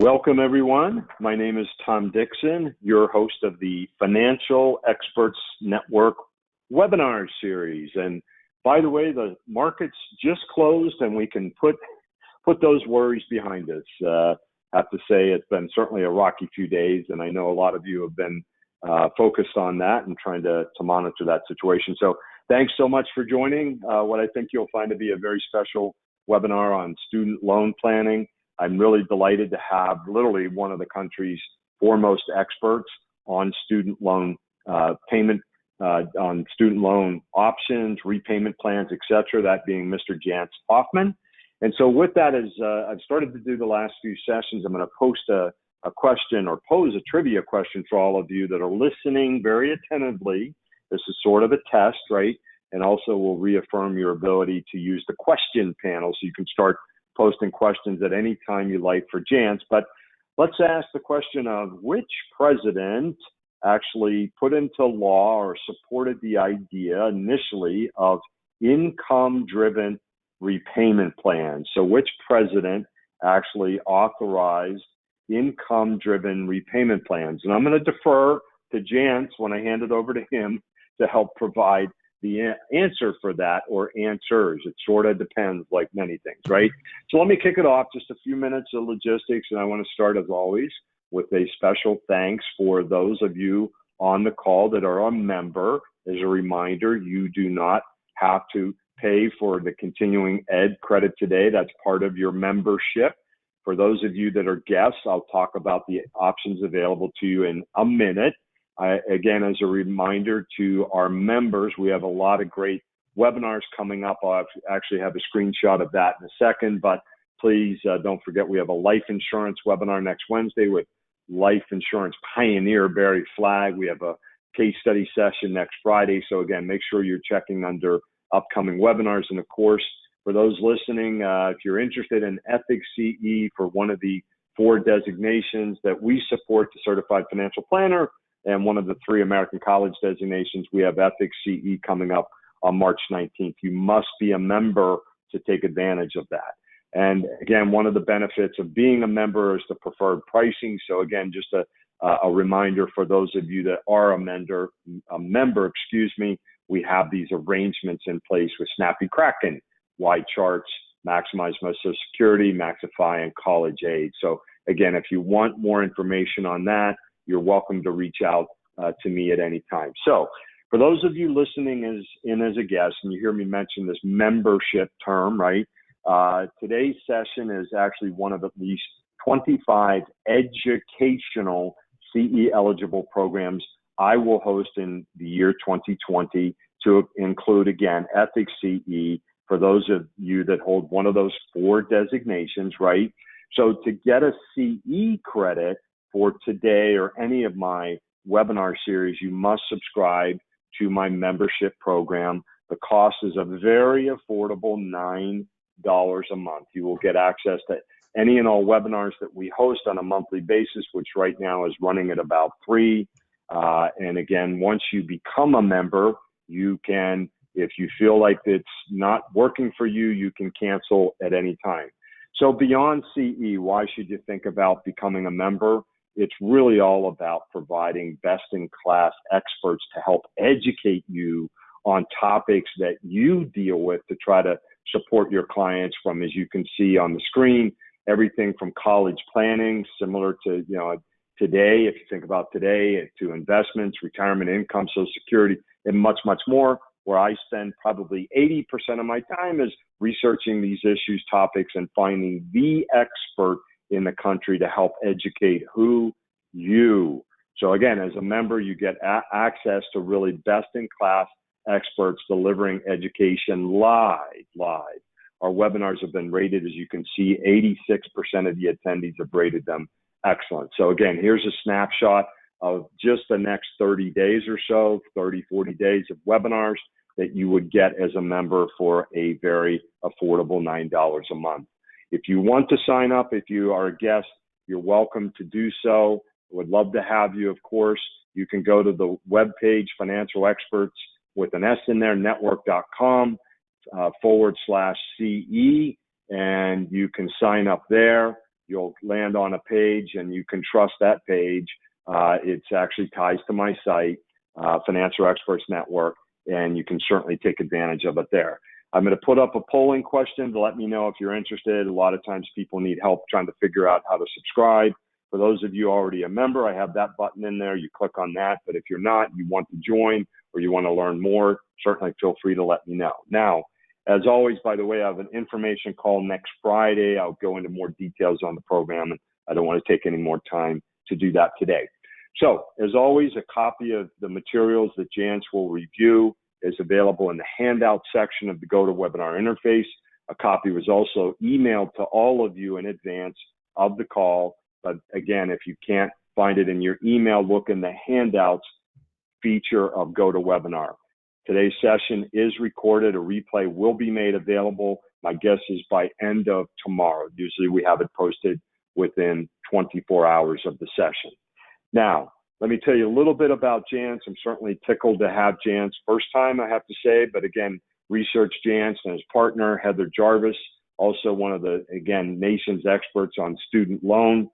Welcome, everyone. My name is Tom Dixon, your host of the Financial Experts Network webinar series. And by the way, the markets just closed and we can put those worries behind us. I have to say it's been certainly a rocky few days, and I know a lot of you have been focused on that and trying to monitor that situation. So thanks so much for joining what I think you'll find to be a very special webinar on student loan planning. I'm really delighted to have literally one of the country's foremost experts on student loan payment, on student loan options, repayment plans, etc. That being Mr. Jance Hoffman. And so with that, as I've started to do the last few sessions, I'm going to post a question or pose a trivia question for all of you that are listening very attentively. This is sort of a test, right? And also will reaffirm your ability to use the question panel so you can start posting questions at any time you like for Jance. But let's ask the question of which president actually put into law or supported the idea initially of income-driven repayment plans. So which president actually authorized income-driven repayment plans? And I'm going to defer to Jance when I hand it over to him to help provide the answer for that, or answers. It sort of depends, like many things, right? So let me kick it off, just a few minutes of logistics, and I want to start, as always, with a special thanks for those of you on the call that are a member. As a reminder, you do not have to pay for the continuing ed credit today. That's part of your membership. For those of you that are guests, I'll talk about the options available to you in a minute. Again, as a reminder to our members, we have a lot of great webinars coming up. I'll actually have a screenshot of that in a second, but please don't forget we have a life insurance webinar next Wednesday with life insurance pioneer Barry Flagg. We have a case study session next Friday. So again, make sure you're checking under upcoming webinars. And of course, for those listening, if you're interested in Ethics CE for one of the 4 designations that we support, the Certified Financial Planner, and one of the 3 American College designations, we have Ethics CE coming up on March 19th. You must be a member to take advantage of that. And again, one of the benefits of being a member is the preferred pricing. So again, just a reminder for those of you that are a member, we have these arrangements in place with Snappy Kraken, Y Charts, Maximize My Social Security, Maxify, and College Aid. So again, if you want more information on that, you're welcome to reach out to me at any time. So for those of you listening as a guest, and you hear me mention this membership term, right? Today's session is actually one of at least 25 educational CE eligible programs I will host in the year 2020 to include, again, Ethics CE for those of you that hold one of those 4 designations, right? So to get a CE credit for today or any of my webinar series, you must subscribe to my membership program. The cost is a very affordable $9 a month. You will get access to any and all webinars that we host on a monthly basis, which right now is running at about $3. And again, once you become a member, you can, if you feel like it's not working for you, you can cancel at any time. So beyond CE, why should you think about becoming a member? It's really all about providing best-in-class experts to help educate you on topics that you deal with to try to support your clients from, as you can see on the screen, everything from college planning, similar to, today, if you think about today, to investments, retirement income, Social Security, and much, much more, where I spend probably 80% of my time is researching these issues, topics, and finding the expert in the country to help educate you. So again, as a member, you get access to really best-in-class experts delivering education live. Our webinars have been rated, as you can see, 86% of the attendees have rated them excellent. So again, here's a snapshot of just the next 30 days or so, 30, 40 days of webinars that you would get as a member for a very affordable $9 a month. If you want to sign up, if you are a guest, you're welcome to do so. Would love to have you, of course. You can go to the webpage, Financial Experts with an S in there, network.com /CE, and you can sign up there. you'll land on a page, and you can trust that page. It's actually ties to my site, Financial Experts Network, and you can certainly take advantage of it there. I'm going to put up a polling question to let me know if you're interested. A lot of times people need help trying to figure out how to subscribe. For those of you already a member, I have that button in there. You click on that. But if you're not, you want to join or you want to learn more, certainly feel free to let me know. Now, as always, by the way, I have an information call next Friday. I'll go into more details on the program, and I don't want to take any more time to do that today. So, as always, a copy of the materials that Jance will review is available in the handout section of the GoToWebinar interface. A copy was also emailed to all of you in advance of the call. But again, if you can't find it in your email, look in the handouts feature of GoToWebinar. Today's session is recorded. A replay will be made available. My guess is by end of tomorrow. Usually we have it posted within 24 hours of the session. Now, let me tell you a little bit about Jance. I'm certainly tickled to have Jance. First time, I have to say, but again, research Jance and his partner, Heather Jarvis, also one of the, again, nation's experts on student loan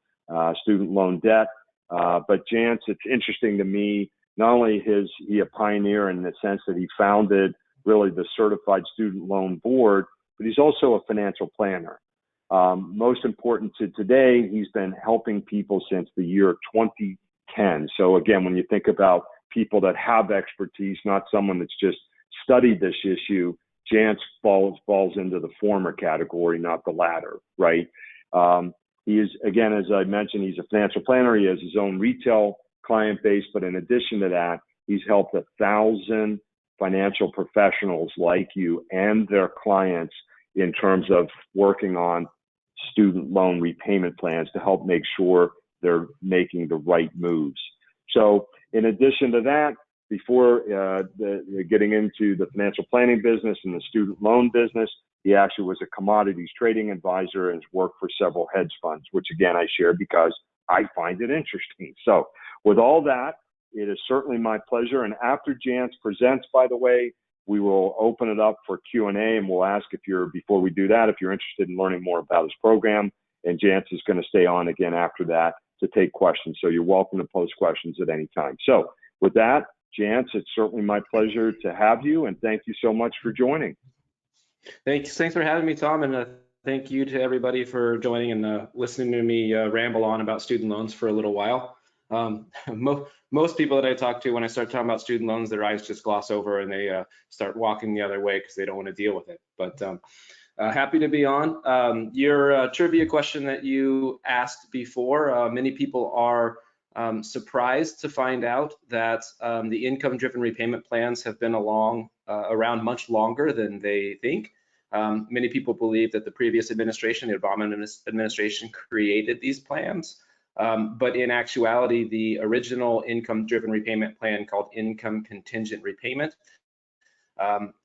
debt. But Jance, it's interesting to me, not only is he a pioneer in the sense that he founded really the Certified Student Loan Board, but he's also a financial planner. Most important to today, he's been helping people since the year 2010. So again, when you think about people that have expertise, not someone that's just studied this issue, Jance falls into the former category, not the latter, right? He is, again, as I mentioned, he's a financial planner. He has his own retail client base, but in addition to that, he's helped 1,000 financial professionals like you and their clients in terms of working on student loan repayment plans to help make sure they're making the right moves. So in addition to that, before getting into the financial planning business and the student loan business, he actually was a commodities trading advisor and has worked for several hedge funds, which again, I share because I find it interesting. So with all that, it is certainly my pleasure. And after Jance presents, by the way, we will open it up for Q&A, and we'll ask before we do that, if you're interested in learning more about his program. And Jance is going to stay on again after that to take questions. So you're welcome to post questions at any time. So with that, Jance, it's certainly my pleasure to have you, and thank you so much for joining. Thanks for having me, Tom, and thank you to everybody for joining and listening to me ramble on about student loans for a little while. Most people that I talk to, when I start talking about student loans, their eyes just gloss over and they start walking the other way because they don't want to deal with it. But happy to be on. Your trivia question that you asked before, many people are surprised to find out that the income-driven repayment plans have been around much longer than they think. Many people believe that the previous administration, the Obama administration, created these plans. But in actuality, the original income-driven repayment plan called Income Contingent Repayment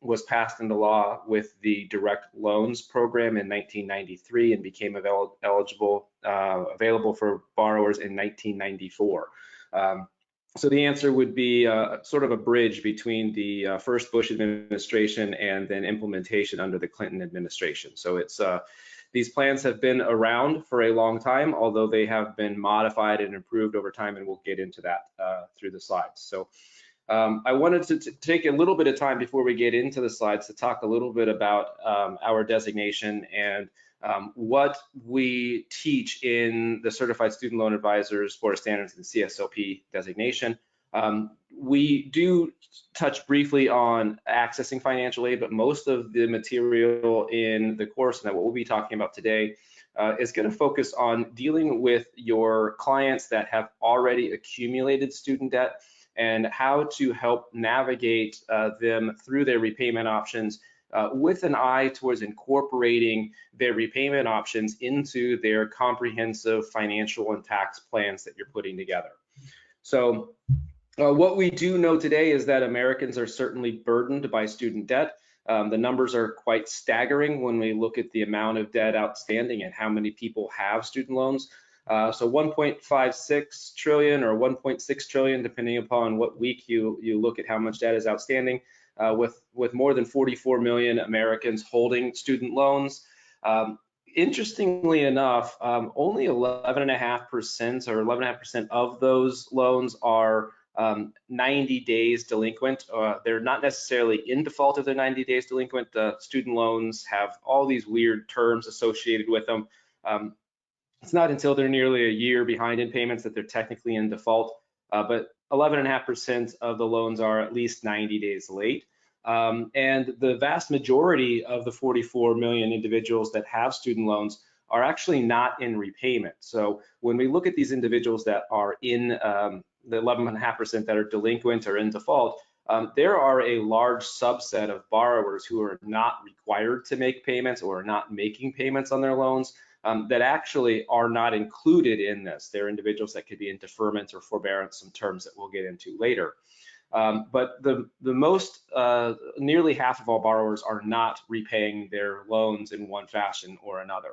was passed into law with the Direct Loans Program in 1993 and became available for borrowers in 1994. So the answer would be sort of a bridge between the first Bush administration and then implementation under the Clinton administration. So it's these plans have been around for a long time, although they have been modified and improved over time, and we'll get into that through the slides. So I wanted to take a little bit of time before we get into the slides to talk a little bit about our designation and what we teach in the Certified Student Loan Advisors Board of Standards and CSLP designation. We do touch briefly on accessing financial aid, but most of the material in the course and that what we'll be talking about today is going to focus on dealing with your clients that have already accumulated student debt and how to help navigate them through their repayment options with an eye towards incorporating their repayment options into their comprehensive financial and tax plans that you're putting together. So what we do know today is that Americans are certainly burdened by student debt. The numbers are quite staggering when we look at the amount of debt outstanding and how many people have student loans. So 1.56 trillion or 1.6 trillion, depending upon what week you look at how much debt is outstanding, with more than 44 million Americans holding student loans. interestingly enough, only 11.5% or 11.5% of those loans are 90 days delinquent. They're not necessarily in default if they're 90 days delinquent. Student loans have all these weird terms associated with them. It's not until they're nearly a year behind in payments that they're technically in default, but 11.5% of the loans are at least 90 days late. And the vast majority of the 44 million individuals that have student loans are actually not in repayment. So when we look at these individuals that are in the 11.5% that are delinquent or in default, there are a large subset of borrowers who are not required to make payments or are not making payments on their loans that actually are not included in this. They're individuals that could be in deferment or forbearance, some terms that we'll get into later. But the most, nearly half of all borrowers are not repaying their loans in one fashion or another.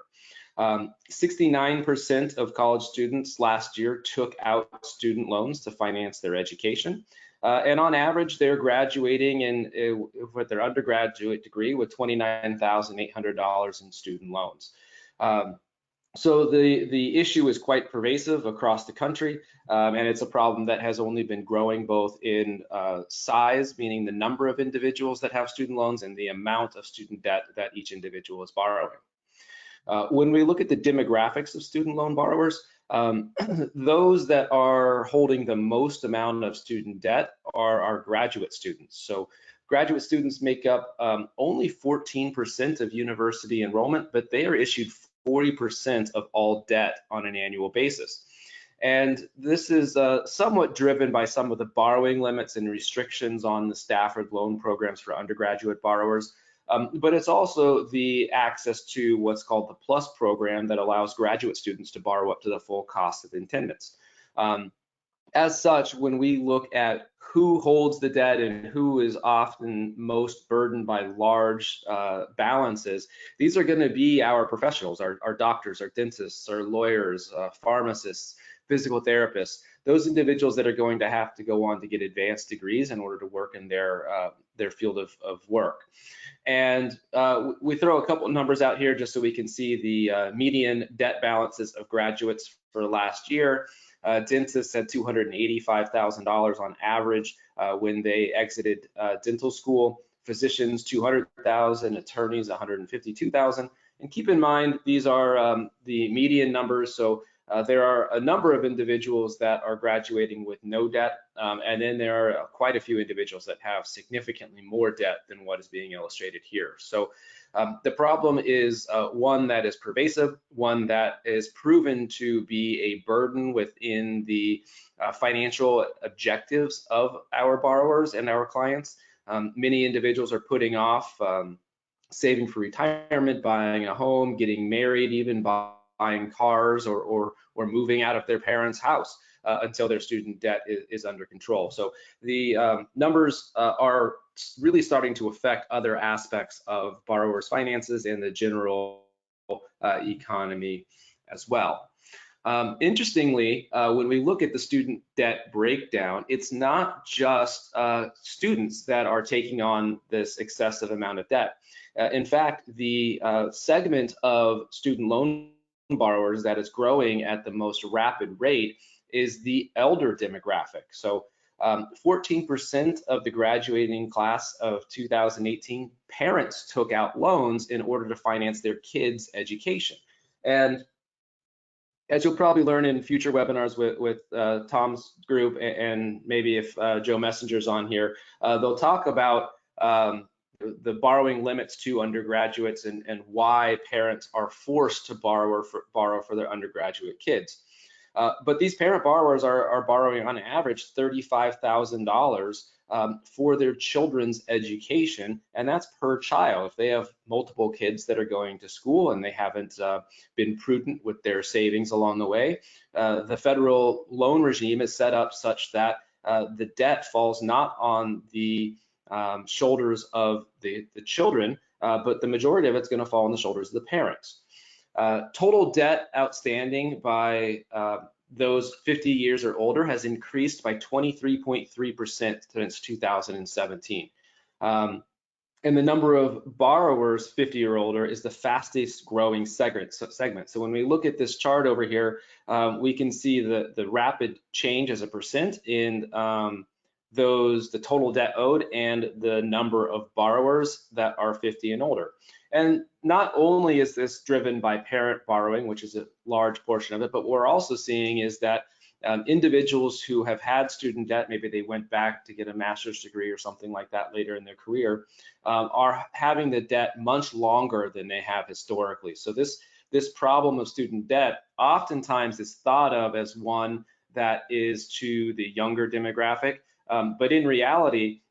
69% of college students last year took out student loans to finance their education. And on average, they're graduating with their undergraduate degree with $29,800 in student loans. So the issue is quite pervasive across the country, and it's a problem that has only been growing both in size, meaning the number of individuals that have student loans, and the amount of student debt that each individual is borrowing. When we look at the demographics of student loan borrowers, those that are holding the most amount of student debt are our graduate students. So graduate students make up only 14% of university enrollment, but they are issued 40% of all debt on an annual basis. And this is somewhat driven by some of the borrowing limits and restrictions on the Stafford loan programs for undergraduate borrowers. But it's also the access to what's called the PLUS program that allows graduate students to borrow up to the full cost of attendance. As such, when we look at who holds the debt and who is often most burdened by large balances, these are going to be our professionals, our doctors, our dentists, our lawyers, pharmacists, physical therapists, those individuals that are going to have to go on to get advanced degrees in order to work in their field of work. And we throw a couple numbers out here just so we can see the median debt balances of graduates for last year. Dentists had $285,000 on average when they exited dental school. Physicians, $200,000, attorneys, $152,000. And keep in mind, these are the median numbers. So there are a number of individuals that are graduating with no debt, and then there are quite a few individuals that have significantly more debt than what is being illustrated here. So the problem is one that is pervasive, one that is proven to be a burden within the financial objectives of our borrowers and our clients. Many individuals are putting off saving for retirement, buying a home, getting married, even buying cars or moving out of their parents' house until their student debt is under control. So the numbers are really starting to affect other aspects of borrowers' finances and the general economy as well. Interestingly, when we look at the student debt breakdown, it's not just students that are taking on this excessive amount of debt. In fact, the segment of student loan borrowers that is growing at the most rapid rate is the elder demographic. So 14% of the graduating class of 2018 parents took out loans in order to finance their kids' education. And as you'll probably learn in future webinars with Tom's group, and maybe if Joe Messenger's on here, they'll talk about the borrowing limits to undergraduates and why parents are forced to borrow for their undergraduate kids. But these parent borrowers are borrowing on average $35,000 for their children's education, and that's per child. If they have multiple kids that are going to school and they haven't been prudent with their savings along the way, the federal loan regime is set up such that the debt falls not on the shoulders of the children, but the majority of it's going to fall on the shoulders of the parents. Total debt outstanding by those 50 years or older has increased by 23.3% since 2017. And the number of borrowers 50 or older is the fastest growing segment. So when we look at this chart over here, we can see the rapid change as a percent in the total debt owed and the number of borrowers that are 50 and older. And not only is this driven by parent borrowing, which is a large portion of it, but what we're also seeing is that individuals who have had student debt, maybe they went back to get a master's degree or something like that later in their career, are having the debt much longer than they have historically. So this problem of student debt oftentimes is thought of as one that is to the younger demographic, but in reality,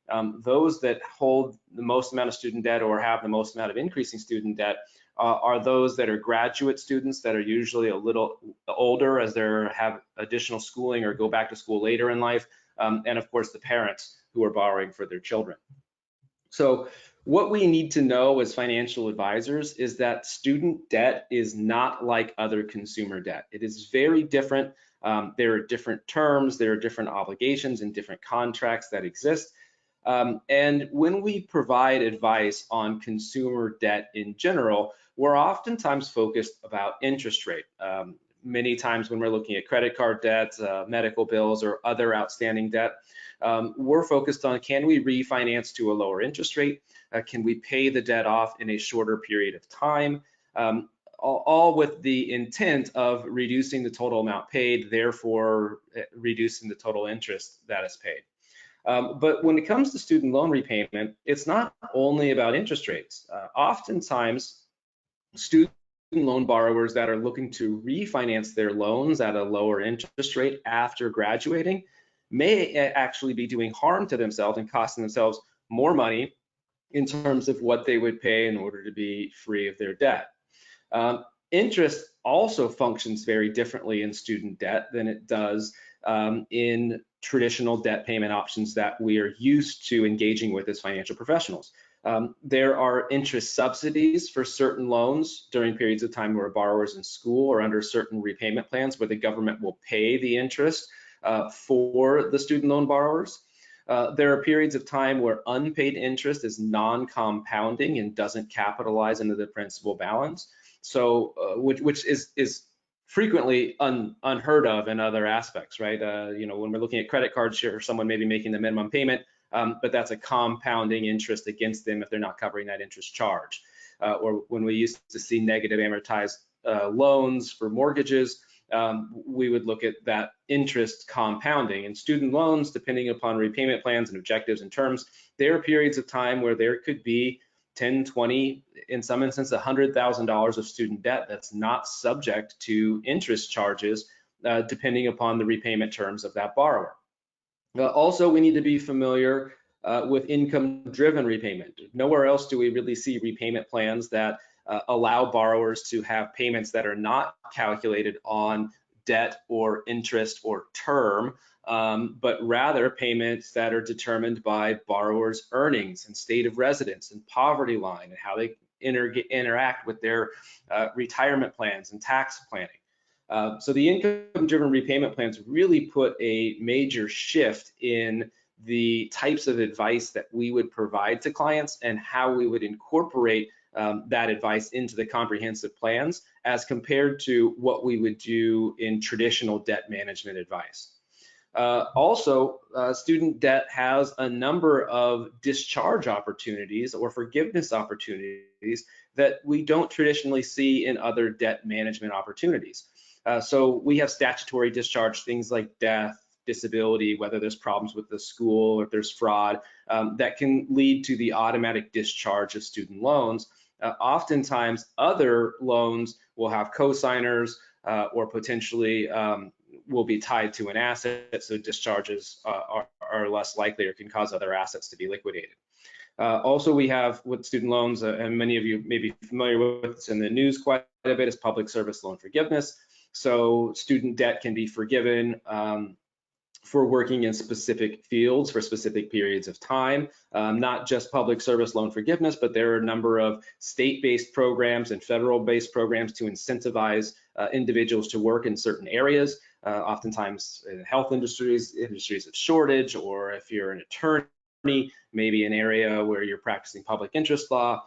those that hold the most amount of student debt or have the most amount of increasing student debt are those that are graduate students that are usually a little older as they have additional schooling or go back to school later in life, and of course the parents who are borrowing for their children. So what we need to know as financial advisors is that student debt is not like other consumer debt. It is very different. There are different terms, there are different obligations and different contracts that exist. And when we provide advice on consumer debt in general, we're oftentimes focused about interest rate. Many times when we're looking at credit card debts, medical bills, or other outstanding debt, we're focused on, can we refinance to a lower interest rate? Can we pay the debt off in a shorter period of time? All with the intent of reducing the total amount paid, therefore reducing the total interest that is paid. But when it comes to student loan repayment, it's not only about interest rates. Oftentimes, student loan borrowers that are looking to refinance their loans at a lower interest rate after graduating may actually be doing harm to themselves and costing themselves more money in terms of what they would pay in order to be free of their debt. Interest also functions very differently in student debt than it does in traditional debt payment options that we are used to engaging with as financial professionals. There are interest subsidies for certain loans during periods of time where a borrower is in school or under certain repayment plans where the government will pay the interest for the student loan borrowers. There are periods of time where unpaid interest is non-compounding and doesn't capitalize into the principal balance. So, which is frequently unheard of in other aspects, right? You know, when we're looking at credit cards, or someone may be making the minimum payment, but that's a compounding interest against them if they're not covering that interest charge. Or when we used to see negative amortized loans for mortgages, we would look at that interest compounding. And student loans, depending upon repayment plans and objectives and terms, there are periods of time where there could be 10, 20, in some instances, $100,000 of student debt that's not subject to interest charges, depending upon the repayment terms of that borrower. Also, we need to be familiar with income-driven repayment. Nowhere else do we really see repayment plans that allow borrowers to have payments that are not calculated on debt or interest or term, but rather payments that are determined by borrowers' earnings and state of residence and poverty line and how they interact with their retirement plans and tax planning. So the income-driven repayment plans really put a major shift in the types of advice that we would provide to clients and how we would incorporate that advice into the comprehensive plans as compared to what we would do in traditional debt management advice. Also, student debt has a number of discharge opportunities or forgiveness opportunities that we don't traditionally see in other debt management opportunities. So we have statutory discharge, things like death, disability, whether there's problems with the school or if there's fraud, that can lead to the automatic discharge of student loans. Oftentimes, other loans will have co-signers or potentially will be tied to an asset, so discharges are less likely or can cause other assets to be liquidated. Also, we have with student loans, and many of you may be familiar with this in the news quite a bit, is public service loan forgiveness. So student debt can be forgiven for working in specific fields for specific periods of time, not just public service loan forgiveness, but there are a number of state-based programs and federal-based programs to incentivize individuals to work in certain areas, oftentimes in health industries of shortage, or if you're an attorney, maybe an area where you're practicing public interest law.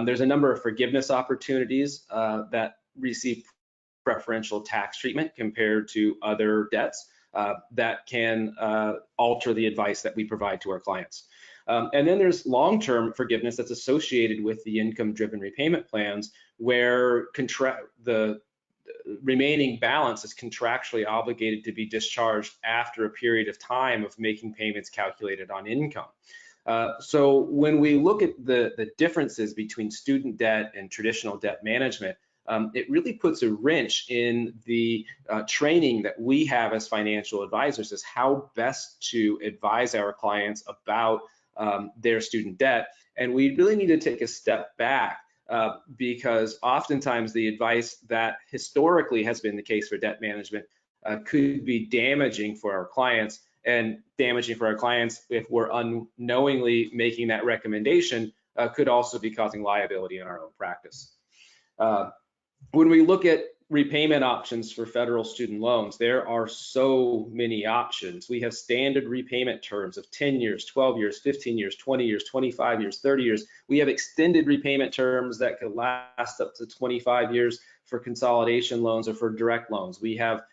There's a number of forgiveness opportunities that receive preferential tax treatment compared to other debts that can alter the advice that we provide to our clients. And then there's long-term forgiveness that's associated with the income-driven repayment plans, where the remaining balance is contractually obligated to be discharged after a period of time of making payments calculated on income. So when we look at the differences between student debt and traditional debt management, it really puts a wrench in the training that we have as financial advisors as how best to advise our clients about their student debt. And we really need to take a step back because oftentimes the advice that historically has been the case for debt management could be damaging for our clients, and damaging for our clients if we're unknowingly making that recommendation could also be causing liability in our own practice. When we look at repayment options for federal student loans, there are so many options. We have standard repayment terms of 10 years, 12 years, 15 years, 20 years, 25 years, 30 years. We have extended repayment terms that could last up to 25 years for consolidation loans or for direct loans. We have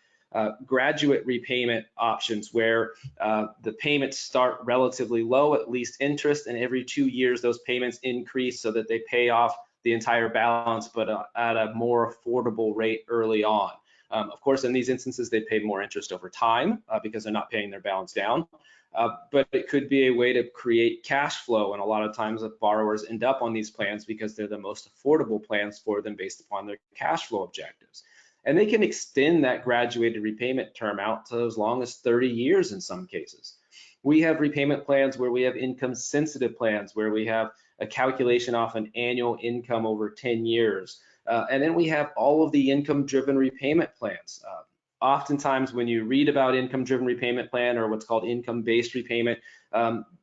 graduate repayment options where the payments start relatively low, at least interest, and every 2 years those payments increase so that they pay off the entire balance, but at a more affordable rate early on. Of course, in these instances, they pay more interest over time because they're not paying their balance down. But it could be a way to create cash flow, and a lot of times borrowers end up on these plans because they're the most affordable plans for them based upon their cash flow objectives. And they can extend that graduated repayment term out to as long as 30 years in some cases. We have repayment plans where we have income sensitive plans where we have a calculation off an annual income over 10 years. And then we have all of the income driven repayment plans. Oftentimes when you read about income driven repayment plan or what's called income based repayment,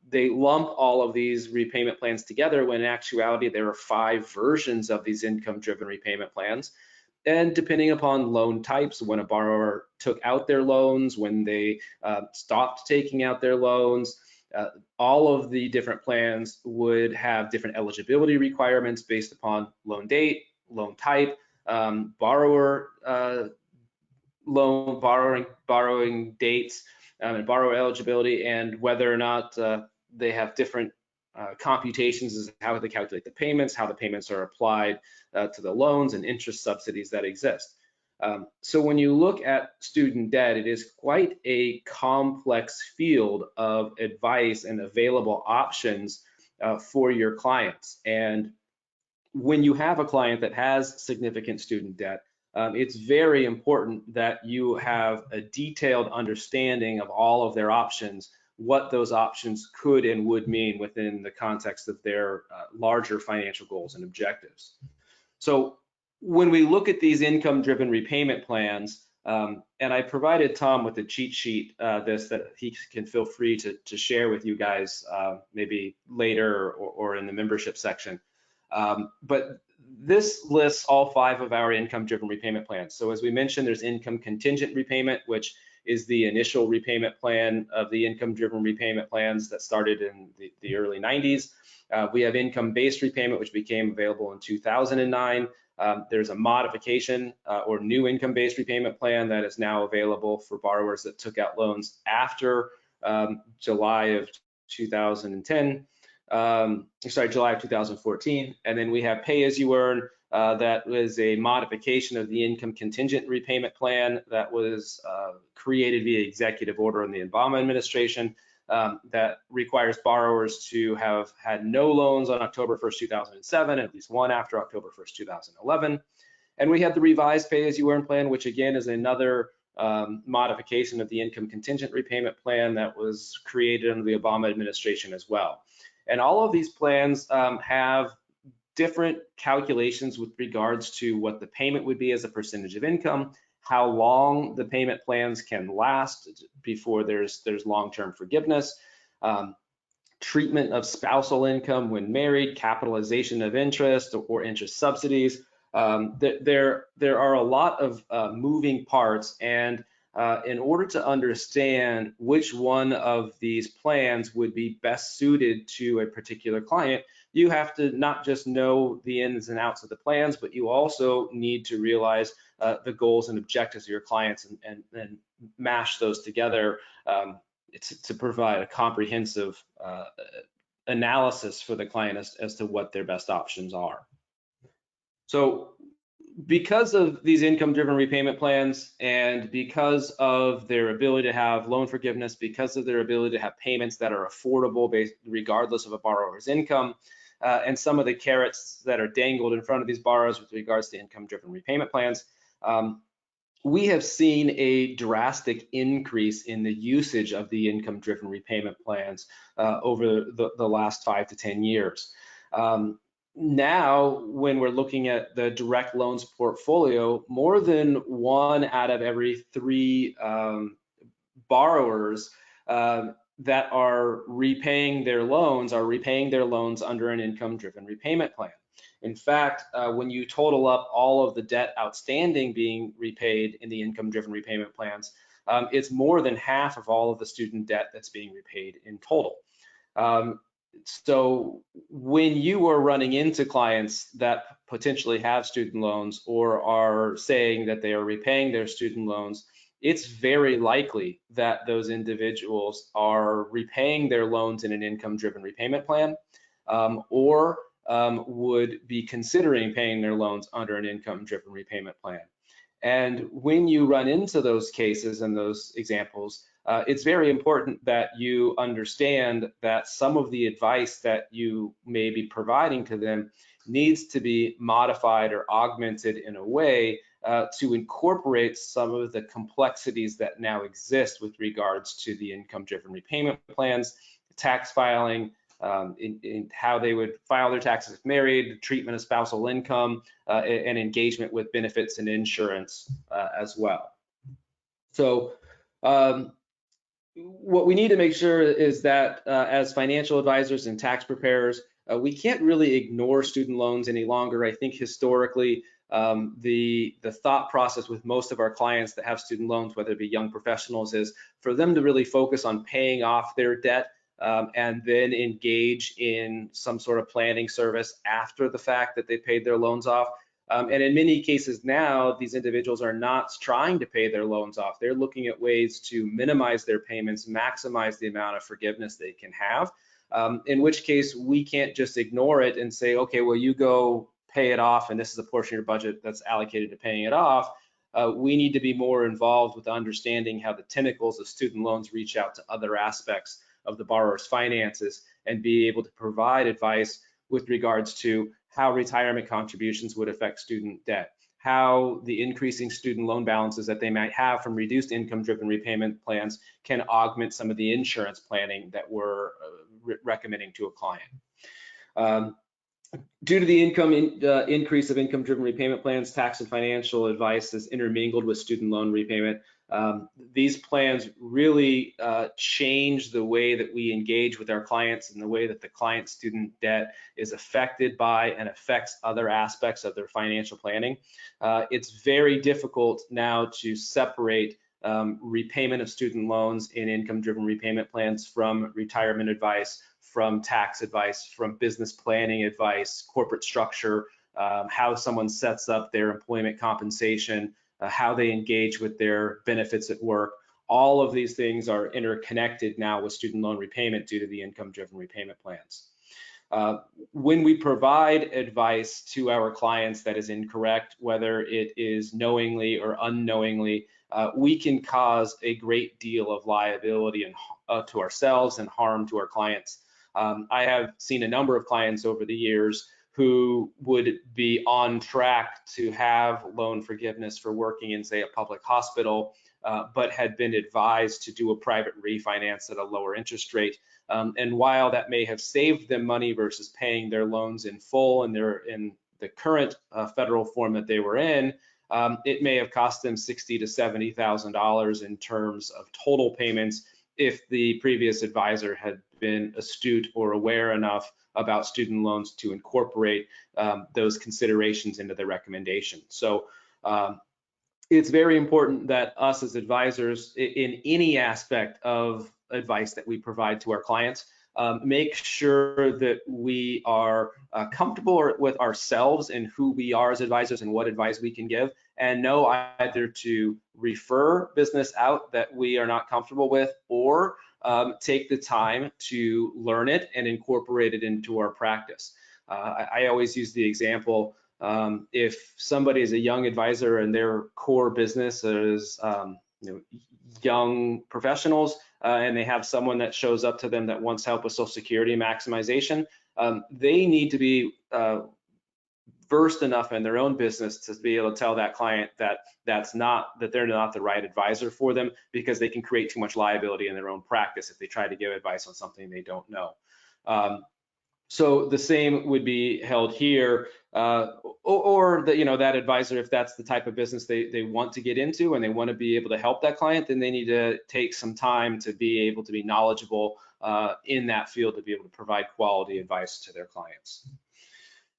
they lump all of these repayment plans together when in actuality there are 5 versions of these income driven repayment plans. And depending upon loan types, when a borrower took out their loans, when they stopped taking out their loans, all of the different plans would have different eligibility requirements based upon loan date, loan type, borrower loan borrowing dates, and borrower eligibility, and whether or not they have different computations as how they calculate the payments, how the payments are applied to the loans and interest subsidies that exist. So when you look at student debt, it is quite a complex field of advice and available options for your clients. And when you have a client that has significant student debt, it's very important that you have a detailed understanding of all of their options, what those options could and would mean within the context of their larger financial goals and objectives. So when we look at these income-driven repayment plans, and I provided Tom with a cheat sheet that he can feel free to share with you guys maybe later or in the membership section. But this lists all 5 of our income-driven repayment plans. So as we mentioned, there's income contingent repayment, which is the initial repayment plan of the income-driven repayment plans that started in the early 90s. We have income-based repayment, which became available in 2009. There's a modification or new income-based repayment plan that is now available for borrowers that took out loans after July of 2010. July of 2014. And then we have pay-as-you-earn. That was a modification of the income contingent repayment plan that was created via executive order in the Obama administration that requires borrowers to have had no loans on October 1st, 2007, and at least one after October 1st, 2011. And we have the revised pay-as-you-earn plan, which again is another modification of the income contingent repayment plan that was created under the Obama administration as well. And all of these plans have different calculations with regards to what the payment would be as a percentage of income, how long the payment plans can last before there's long-term forgiveness, treatment of spousal income when married, capitalization of interest or interest subsidies. There are a lot of moving parts, and in order to understand which one of these plans would be best suited to a particular client, you have to not just know the ins and outs of the plans, but you also need to realize the goals and objectives of your clients and mash those together to provide a comprehensive analysis for the client as to what their best options are. So because of these income-driven repayment plans and because of their ability to have loan forgiveness, because of their ability to have payments that are affordable regardless of a borrower's income, and some of the carrots that are dangled in front of these borrowers with regards to income-driven repayment plans, we have seen a drastic increase in the usage of the income-driven repayment plans over the last 5 to 10 years. Now, when we're looking at the direct loans portfolio, more than 1 out of every 3 borrowers that are repaying their loans under an income-driven repayment plan. In fact, when you total up all of the debt outstanding being repaid in the income-driven repayment plans, it's more than half of all of the student debt that's being repaid in total. So when you are running into clients that potentially have student loans or are saying that they are repaying their student loans, it's very likely that those individuals are repaying their loans in an income-driven repayment plan or would be considering paying their loans under an income-driven repayment plan. And when you run into those cases and those examples, it's very important that you understand that some of the advice that you may be providing to them needs to be modified or augmented in a way to incorporate some of the complexities that now exist with regards to the income-driven repayment plans, tax filing, in how they would file their taxes if married, treatment of spousal income, and engagement with benefits and insurance as well. So what we need to make sure is that as financial advisors and tax preparers, we can't really ignore student loans any longer. I think historically, the thought process with most of our clients that have student loans, whether it be young professionals, is for them to really focus on paying off their debt and then engage in some sort of planning service after the fact that they paid their loans off. And in many cases now, these individuals are not trying to pay their loans off. They're looking at ways to minimize their payments, maximize the amount of forgiveness they can have, in which case we can't just ignore it and say, okay, well, you go pay it off and this is a portion of your budget that's allocated to paying it off. We need to be more involved with understanding how the tentacles of student loans reach out to other aspects of the borrower's finances and be able to provide advice with regards to how retirement contributions would affect student debt, how the increasing student loan balances that they might have from reduced income-driven repayment plans can augment some of the insurance planning that we're recommending to a client. Due to the increase of income-driven repayment plans, tax and financial advice is intermingled with student loan repayment. These plans really change the way that we engage with our clients and the way that the client's student debt is affected by and affects other aspects of their financial planning. It's very difficult now to separate repayment of student loans in income-driven repayment plans from retirement advice, from tax advice, from business planning advice, corporate structure, how someone sets up their employment compensation, how they engage with their benefits at work. All of these things are interconnected now with student loan repayment due to the income-driven repayment plans. When we provide advice to our clients that is incorrect, whether it is knowingly or unknowingly, we can cause a great deal of liability and to ourselves and harm to our clients. I have seen a number of clients over the years who would be on track to have loan forgiveness for working in, say, a public hospital, but had been advised to do a private refinance at a lower interest rate. And while that may have saved them money versus paying their loans in full in the current federal form that they were in, it may have cost them $60,000 to $70,000 in terms of total payments if the previous advisor had been astute or aware enough about student loans to incorporate those considerations into the recommendation. So it's very important that us as advisors, in any aspect of advice that we provide to our clients, make sure that we are comfortable with ourselves and who we are as advisors and what advice we can give, and know either to refer business out that we are not comfortable with, or take the time to learn it and incorporate it into our practice. I always use the example, if somebody is a young advisor and their core business is young professionals, and they have someone that shows up to them that wants help with Social Security maximization, they need to be versed enough in their own business to be able to tell that client that they're not the right advisor for them, because they can create too much liability in their own practice if they try to give advice on something they don't know. So the same would be held here, or that that advisor, if that's the type of business they want to get into and they want to be able to help that client, then they need to take some time to be able to be knowledgeable in that field to be able to provide quality advice to their clients.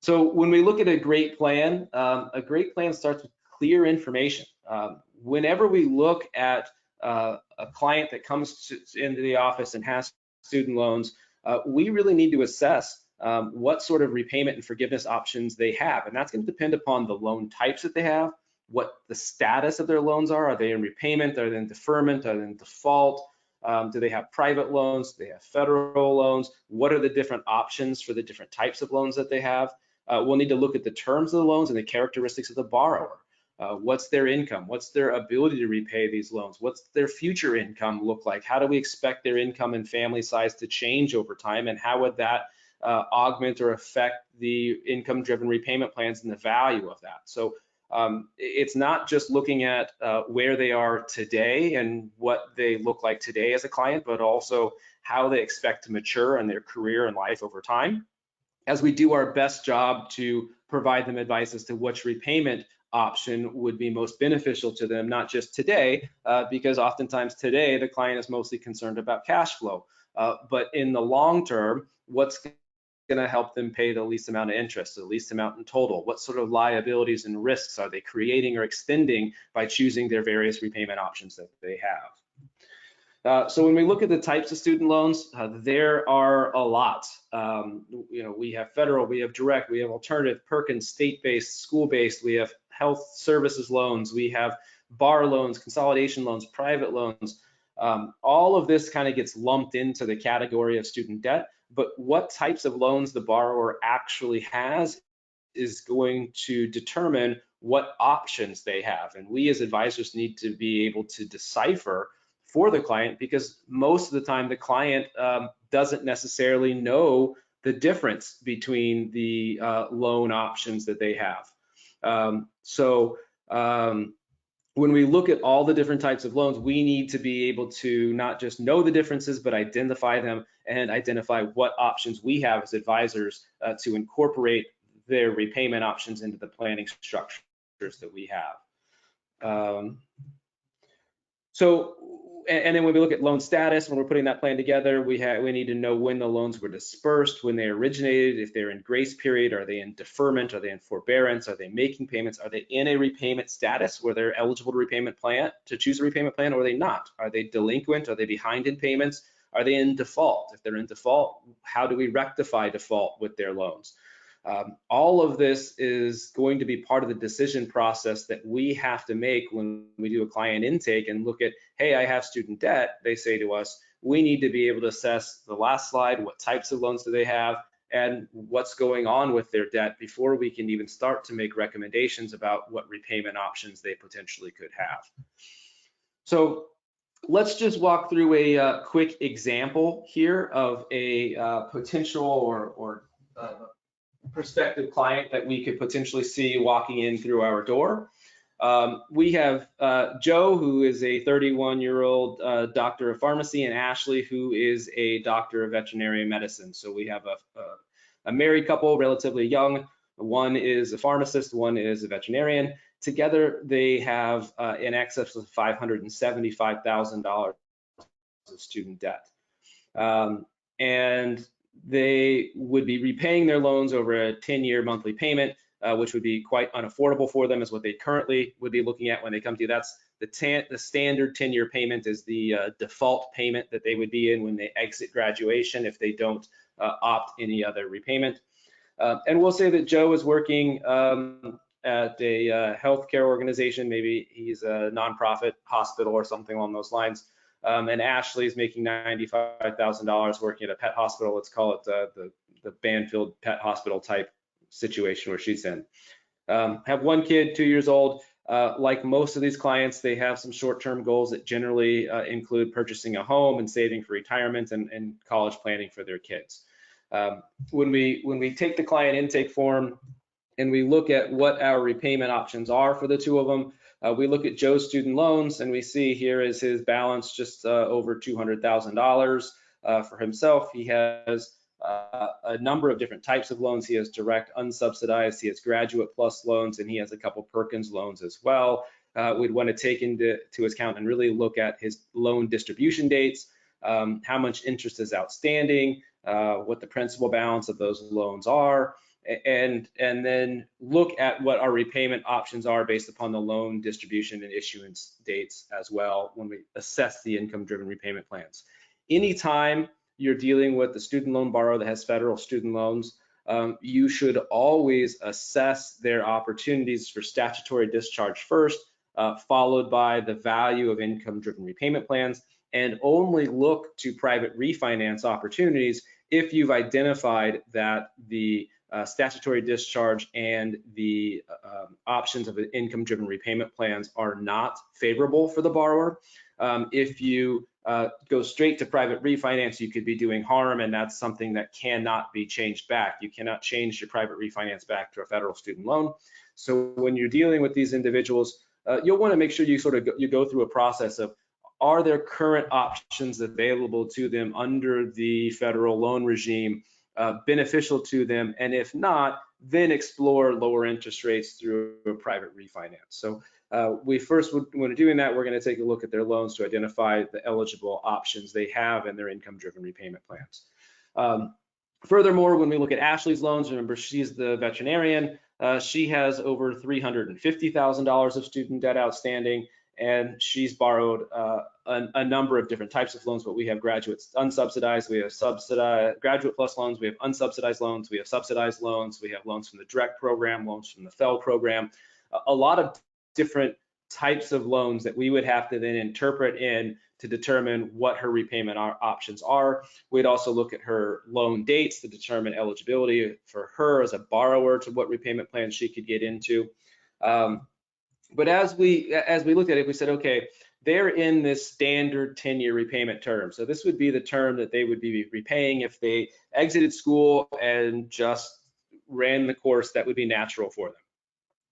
So when we look at a great plan starts with clear information. Whenever we look at a client that comes into the office and has student loans, we really need to assess what sort of repayment and forgiveness options they have. And that's going to depend upon the loan types that they have, what the status of their loans are. Are they in repayment? Are they in deferment? Are they in default? Do they have private loans? Do they have federal loans? What are the different options for the different types of loans that they have? We'll need to look at the terms of the loans and the characteristics of the borrower. What's their income? What's their ability to repay these loans? What's their future income look like? How do we expect their income and family size to change over time? And how would that augment or affect the income-driven repayment plans and the value of that? So it's not just looking at where they are today and what they look like today as a client, but also how they expect to mature in their career and life over time, as we do our best job to provide them advice as to which repayment option would be most beneficial to them, not just today, because oftentimes today the client is mostly concerned about cash flow, but in the long term, what's going to help them pay the least amount of interest, the least amount in total? What sort of liabilities and risks are they creating or extending by choosing their various repayment options that they have? So when we look at the types of student loans, there are a lot. We have federal, we have direct, we have alternative, Perkins, state-based, school-based, we have health services loans, we have bar loans, consolidation loans, private loans. All of this kind of gets lumped into the category of student debt, but what types of loans the borrower actually has is going to determine what options they have. And we as advisors need to be able to decipher for the client, because most of the time the client doesn't necessarily know the difference between the loan options that they have. When we look at all the different types of loans, we need to be able to not just know the differences, but identify them and identify what options we have as advisors to incorporate their repayment options into the planning structures that we have. And then when we look at loan status, when we're putting that plan together, we need to know when the loans were dispersed, when they originated, if they're in grace period, are they in deferment, are they in forbearance, are they making payments, are they in a repayment status where they're eligible to choose a repayment plan, or are they not? Are they delinquent? Are they behind in payments? Are they in default? If they're in default, how do we rectify default with their loans? All of this is going to be part of the decision process that we have to make when we do a client intake and look at, hey, I have student debt. They say to us, we need to be able to assess the last slide, what types of loans do they have, and what's going on with their debt before we can even start to make recommendations about what repayment options they potentially could have. So let's just walk through a quick example here of a potential or prospective client that we could potentially see walking in through our door. We have Joe, who is a 31-year-old doctor of pharmacy, and Ashley, who is a doctor of veterinary medicine. So we have a married couple, relatively young. One is a pharmacist, one is a veterinarian. Together, they have in excess of $575,000 of student debt. And they would be repaying their loans over a 10-year monthly payment. which would be quite unaffordable for them, is what they currently would be looking at when they come to you. That's the standard 10-year payment is the default payment that they would be in when they exit graduation if they don't opt any other repayment. And we'll say that Joe is working at a healthcare organization. Maybe he's a nonprofit hospital or something along those lines. And Ashley is making $95,000 working at a pet hospital. Let's call it the Banfield Pet Hospital type situation where she's in. Have one kid, 2 years old. Like most of these clients, they have some short-term goals that generally include purchasing a home and saving for retirement and college planning for their kids. When we take the client intake form and we look at what our repayment options are for the two of them, we look at Joe's student loans and we see here is his balance just over $200,000 for himself. He has a number of different types of loans. He has direct unsubsidized, he has graduate plus loans, and he has a couple Perkins loans as well. We'd want to take into account and really look at his loan distribution dates, how much interest is outstanding, what the principal balance of those loans are, and then look at what our repayment options are based upon the loan distribution and issuance dates as well when we assess the income-driven repayment plans. Anytime you're dealing with the student loan borrower that has federal student loans, you should always assess their opportunities for statutory discharge first, followed by the value of income-driven repayment plans, and only look to private refinance opportunities if you've identified that the statutory discharge and the options of income-driven repayment plans are not favorable for the borrower. If you go straight to private refinance, you could be doing harm, and that's something that cannot be changed back. You cannot change your private refinance back to a federal student loan. So when you're dealing with these individuals, you'll want to make sure you go through a process of, are there current options available to them under the federal loan regime beneficial to them? And if not, then explore lower interest rates through a private refinance. So we first, when we're doing that, we're going to take a look at their loans to identify the eligible options they have in their income-driven repayment plans. Furthermore, when we look at Ashley's loans, remember she's the veterinarian. She has over $350,000 of student debt outstanding, and she's borrowed a number of different types of loans, but we have graduate unsubsidized, we have subsidized, graduate plus loans, we have unsubsidized loans, we have subsidized loans, we have loans from the direct program, loans from the FEL program, a lot of different types of loans that we would have to then interpret in to determine what her repayment options are. We'd also look at her loan dates to determine eligibility for her as a borrower to what repayment plan she could get into. But as we looked at it, we said, okay, they're in this standard 10-year repayment term. So this would be the term that they would be repaying if they exited school and just ran the course that would be natural for them.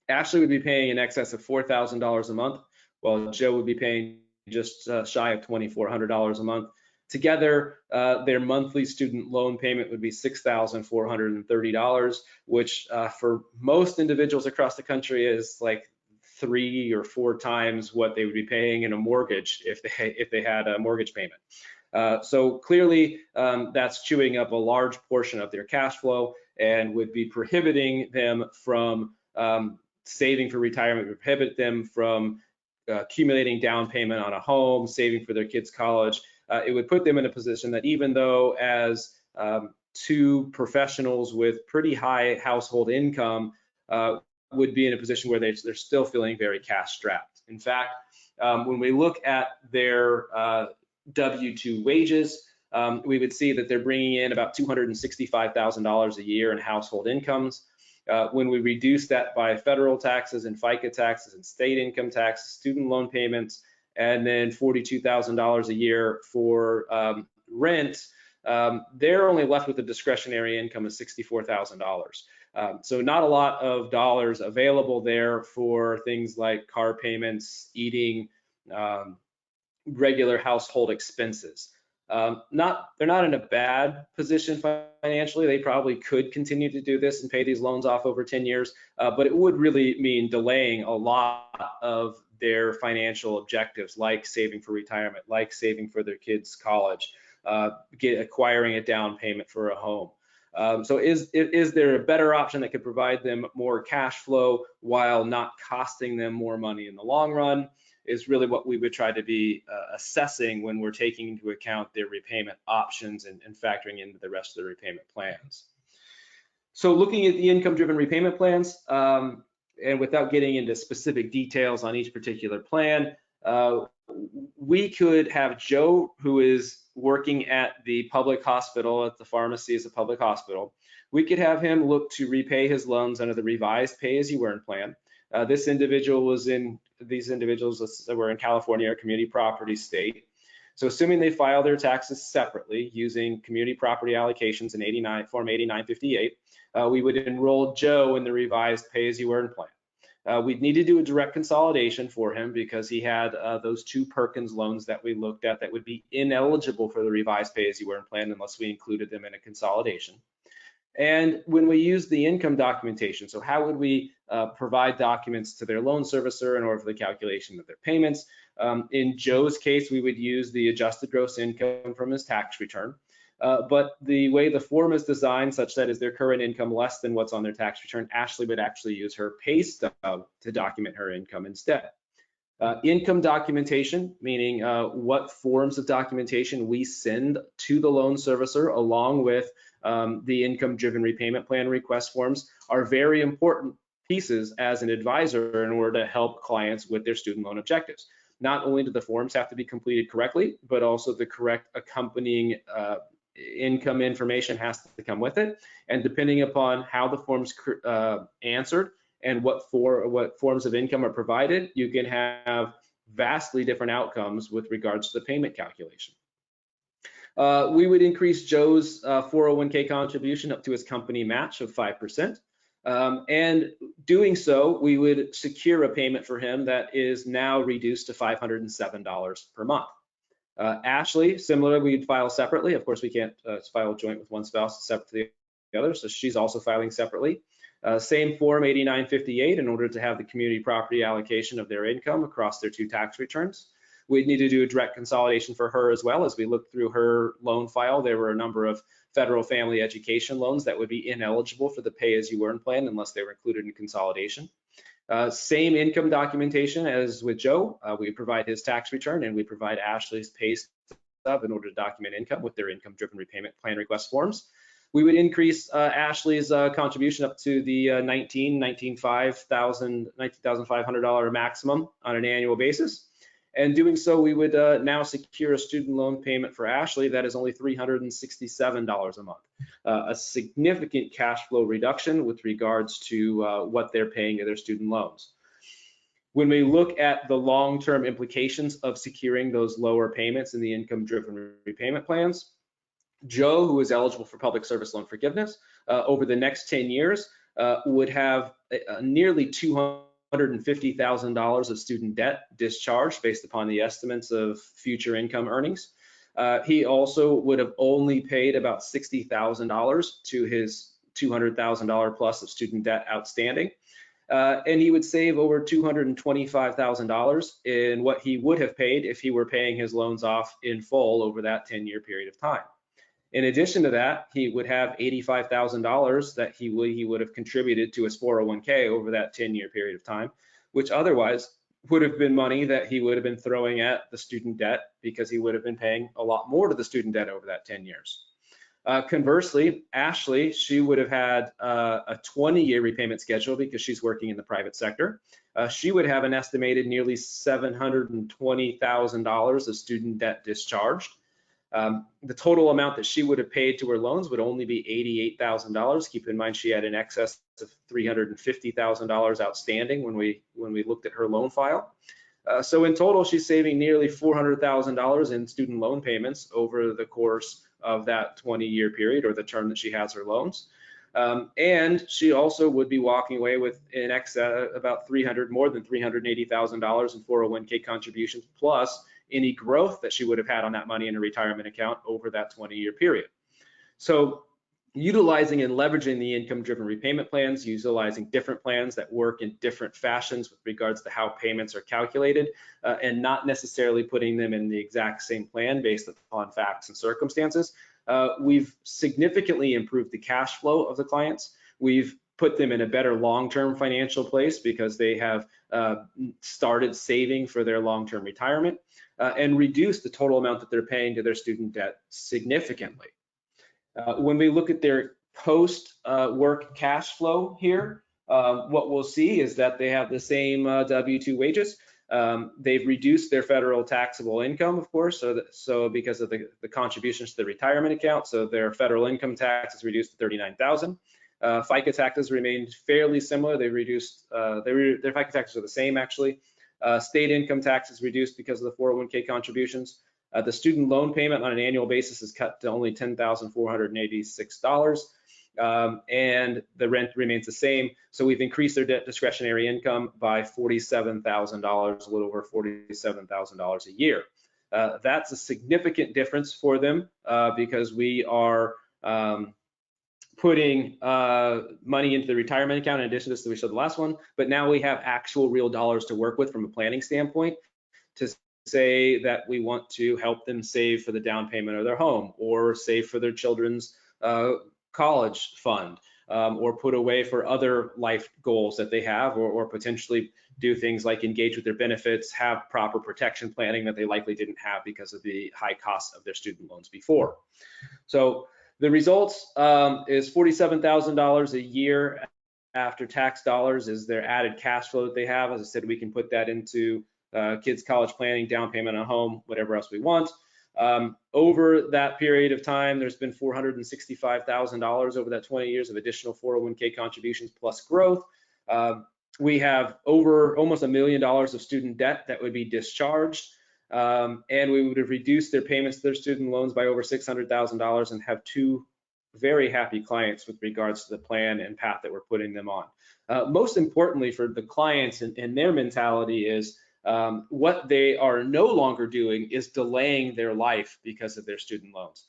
Ashley would be paying in excess of $4,000 a month, while Joe would be paying just shy of $2,400 a month. Together, their monthly student loan payment would be $6,430, which for most individuals across the country is like 3 or 4 times what they would be paying in a mortgage if they had a mortgage payment. So clearly, that's chewing up a large portion of their cash flow and would be prohibiting them from saving for retirement, would prohibit them from accumulating down payment on a home, saving for their kids' college. It would put them in a position that even though as two professionals with pretty high household income would be in a position where they're still feeling very cash strapped. In fact, when we look at their W-2 wages, we would see that they're bringing in about $265,000 a year in household incomes. When we reduce that by federal taxes and FICA taxes and state income taxes, student loan payments, and then $42,000 a year for rent, they're only left with a discretionary income of $64,000. So not a lot of dollars available there for things like car payments, eating, regular household expenses. They're not in a bad position financially. They probably could continue to do this and pay these loans off over 10 years, but it would really mean delaying a lot of their financial objectives, like saving for retirement, like saving for their kids' college, acquiring a down payment for a home. So is there a better option that could provide them more cash flow while not costing them more money in the long run? Is really what we would try to be assessing when we're taking into account their repayment options and factoring into the rest of the repayment plans. So looking at the income-driven repayment plans, and without getting into specific details on each particular plan, we could have Joe, who is working at the public hospital, at the pharmacy as a public hospital. We could have him look to repay his loans under the revised pay-as-you-earn plan. These individuals were in California, a community property state. So assuming they file their taxes separately using community property allocations in Form 8958, we would enroll Joe in the revised pay-as-you-earn plan. We'd need to do a direct consolidation for him because he had those 2 Perkins loans that we looked at that would be ineligible for the revised pay-as-you-earn plan unless we included them in a consolidation. And when we use the income documentation, so how would we provide documents to their loan servicer in order for the calculation of their payments? In Joe's case, we would use the adjusted gross income from his tax return. But the way the form is designed such that is their current income less than what's on their tax return, Ashley would actually use her pay stub to document her income instead. Income documentation, meaning what forms of documentation we send to the loan servicer along with the income-driven repayment plan request forms, are very important pieces as an advisor in order to help clients with their student loan objectives. Not only do the forms have to be completed correctly, but also the correct accompanying income information has to come with it. And depending upon how the forms answered and what forms of income are provided, you can have vastly different outcomes with regards to the payment calculation. We would increase Joe's 401k contribution up to his company match of 5%. And doing so, we would secure a payment for him that is now reduced to $507 per month. Ashley, similarly, we'd file separately. Of course, we can't file joint with one spouse separate to the other, so she's also filing separately. Same Form 8958 in order to have the community property allocation of their income across their 2 tax returns. We'd need to do a direct consolidation for her as well. As we looked through her loan file, there were a number of federal family education loans that would be ineligible for the pay-as-you-earn plan unless they were included in consolidation. Same income documentation as with Joe. We provide his tax return and we provide Ashley's pay stub in order to document income with their income-driven repayment plan request forms. We would increase Ashley's contribution up to the $19,500 maximum on an annual basis. And doing so, we would now secure a student loan payment for Ashley that is only $367 a month, a significant cash flow reduction with regards to what they're paying to their student loans. When we look at the long-term implications of securing those lower payments in the income-driven repayment plans, Joe, who is eligible for public service loan forgiveness, over the next 10 years would have nearly $250,000 of student debt discharged based upon the estimates of future income earnings. He also would have only paid about $60,000 to his $200,000 plus of student debt outstanding. And he would save over $225,000 in what he would have paid if he were paying his loans off in full over that 10-year period of time. In addition to that, he would have $85,000 that he would have contributed to his 401k over that 10-year period of time, which otherwise would have been money that he would have been throwing at the student debt because he would have been paying a lot more to the student debt over that 10 years. Conversely, Ashley, she would have had a 20-year repayment schedule because she's working in the private sector. She would have an estimated nearly $720,000 of student debt discharged. The total amount that she would have paid to her loans would only be $88,000. Keep in mind she had an excess of $350,000 outstanding when we looked at her loan file. So in total, she's saving nearly $400,000 in student loan payments over the course of that 20-year period or the term that she has her loans. And she also would be walking away with in excess about more than $380,000 in 401k contributions plus any growth that she would have had on that money in a retirement account over that 20-year period. So utilizing and leveraging the income-driven repayment plans, utilizing different plans that work in different fashions with regards to how payments are calculated, and not necessarily putting them in the exact same plan based upon facts and circumstances, we've significantly improved the cash flow of the clients. We've put them in a better long-term financial place because they have started saving for their long-term retirement and reduced the total amount that they're paying to their student debt significantly. When we look at their post-work cash flow here, what we'll see is that they have the same W-2 wages. They've reduced their federal taxable income, of course, so because of the contributions to the retirement account, so their federal income tax is reduced to $39,000. FICA taxes remained fairly similar. They reduced, their FICA taxes are the same actually. State income tax is reduced because of the 401k contributions. The student loan payment on an annual basis is cut to only $10,486. And the rent remains the same. So we've increased their debt discretionary income by $47,000, a little over $47,000 a year. That's a significant difference for them because we are putting money into the retirement account in addition to this that we showed the last one, but now we have actual real dollars to work with from a planning standpoint to say that we want to help them save for the down payment of their home or save for their children's college fund or put away for other life goals that they have or potentially do things like engage with their benefits, have proper protection planning that they likely didn't have because of the high cost of their student loans before. So the results is $47,000 a year after tax dollars is their added cash flow that they have. As I said, we can put that into kids' college planning, down payment on a home, whatever else we want. Over that period of time, there's been $465,000 over that 20 years of additional 401k contributions plus growth. We have over almost $1 million of student debt that would be discharged. And we would have reduced their payments to their student loans by over $600,000 and have two very happy clients with regards to the plan and path that we're putting them on. Most importantly for the clients and their mentality is what they are no longer doing is delaying their life because of their student loans.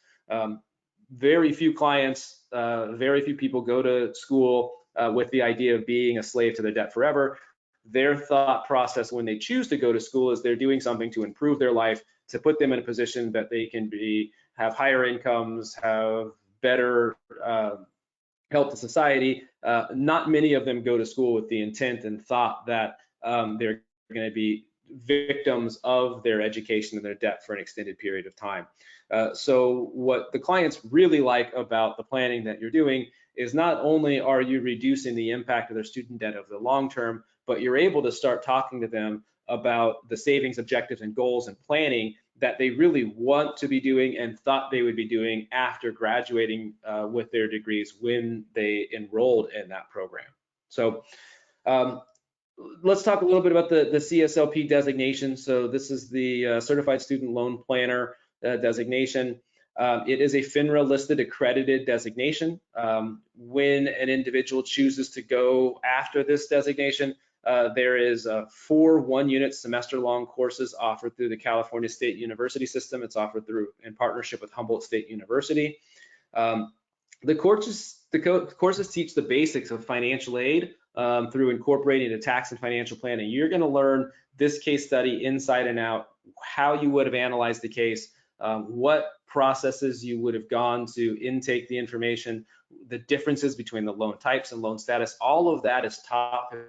Very few clients, very few people go to school with the idea of being a slave to their debt forever. Their thought process when they choose to go to school is they're doing something to improve their life, to put them in a position that they can have higher incomes, have better help to society. Not many of them go to school with the intent and thought that they're going to be victims of their education and their debt for an extended period of time. So what the clients really like about the planning that you're doing is not only are you reducing the impact of their student debt over the long term, but you're able to start talking to them about the savings objectives and goals and planning that they really want to be doing and thought they would be doing after graduating with their degrees when they enrolled in that program. So let's talk a little bit about the CSLP designation. So this is the Certified Student Loan Planner designation. It is a FINRA listed accredited designation. When an individual chooses to go after this designation, there is 4 1-unit semester-long courses offered through the California State University system. It's offered in partnership with Humboldt State University. The courses teach the basics of financial aid through incorporating a tax and financial planning. You're going to learn this case study inside and out, how you would have analyzed the case, what processes you would have gone to intake the information, the differences between the loan types and loan status. All of that is taught for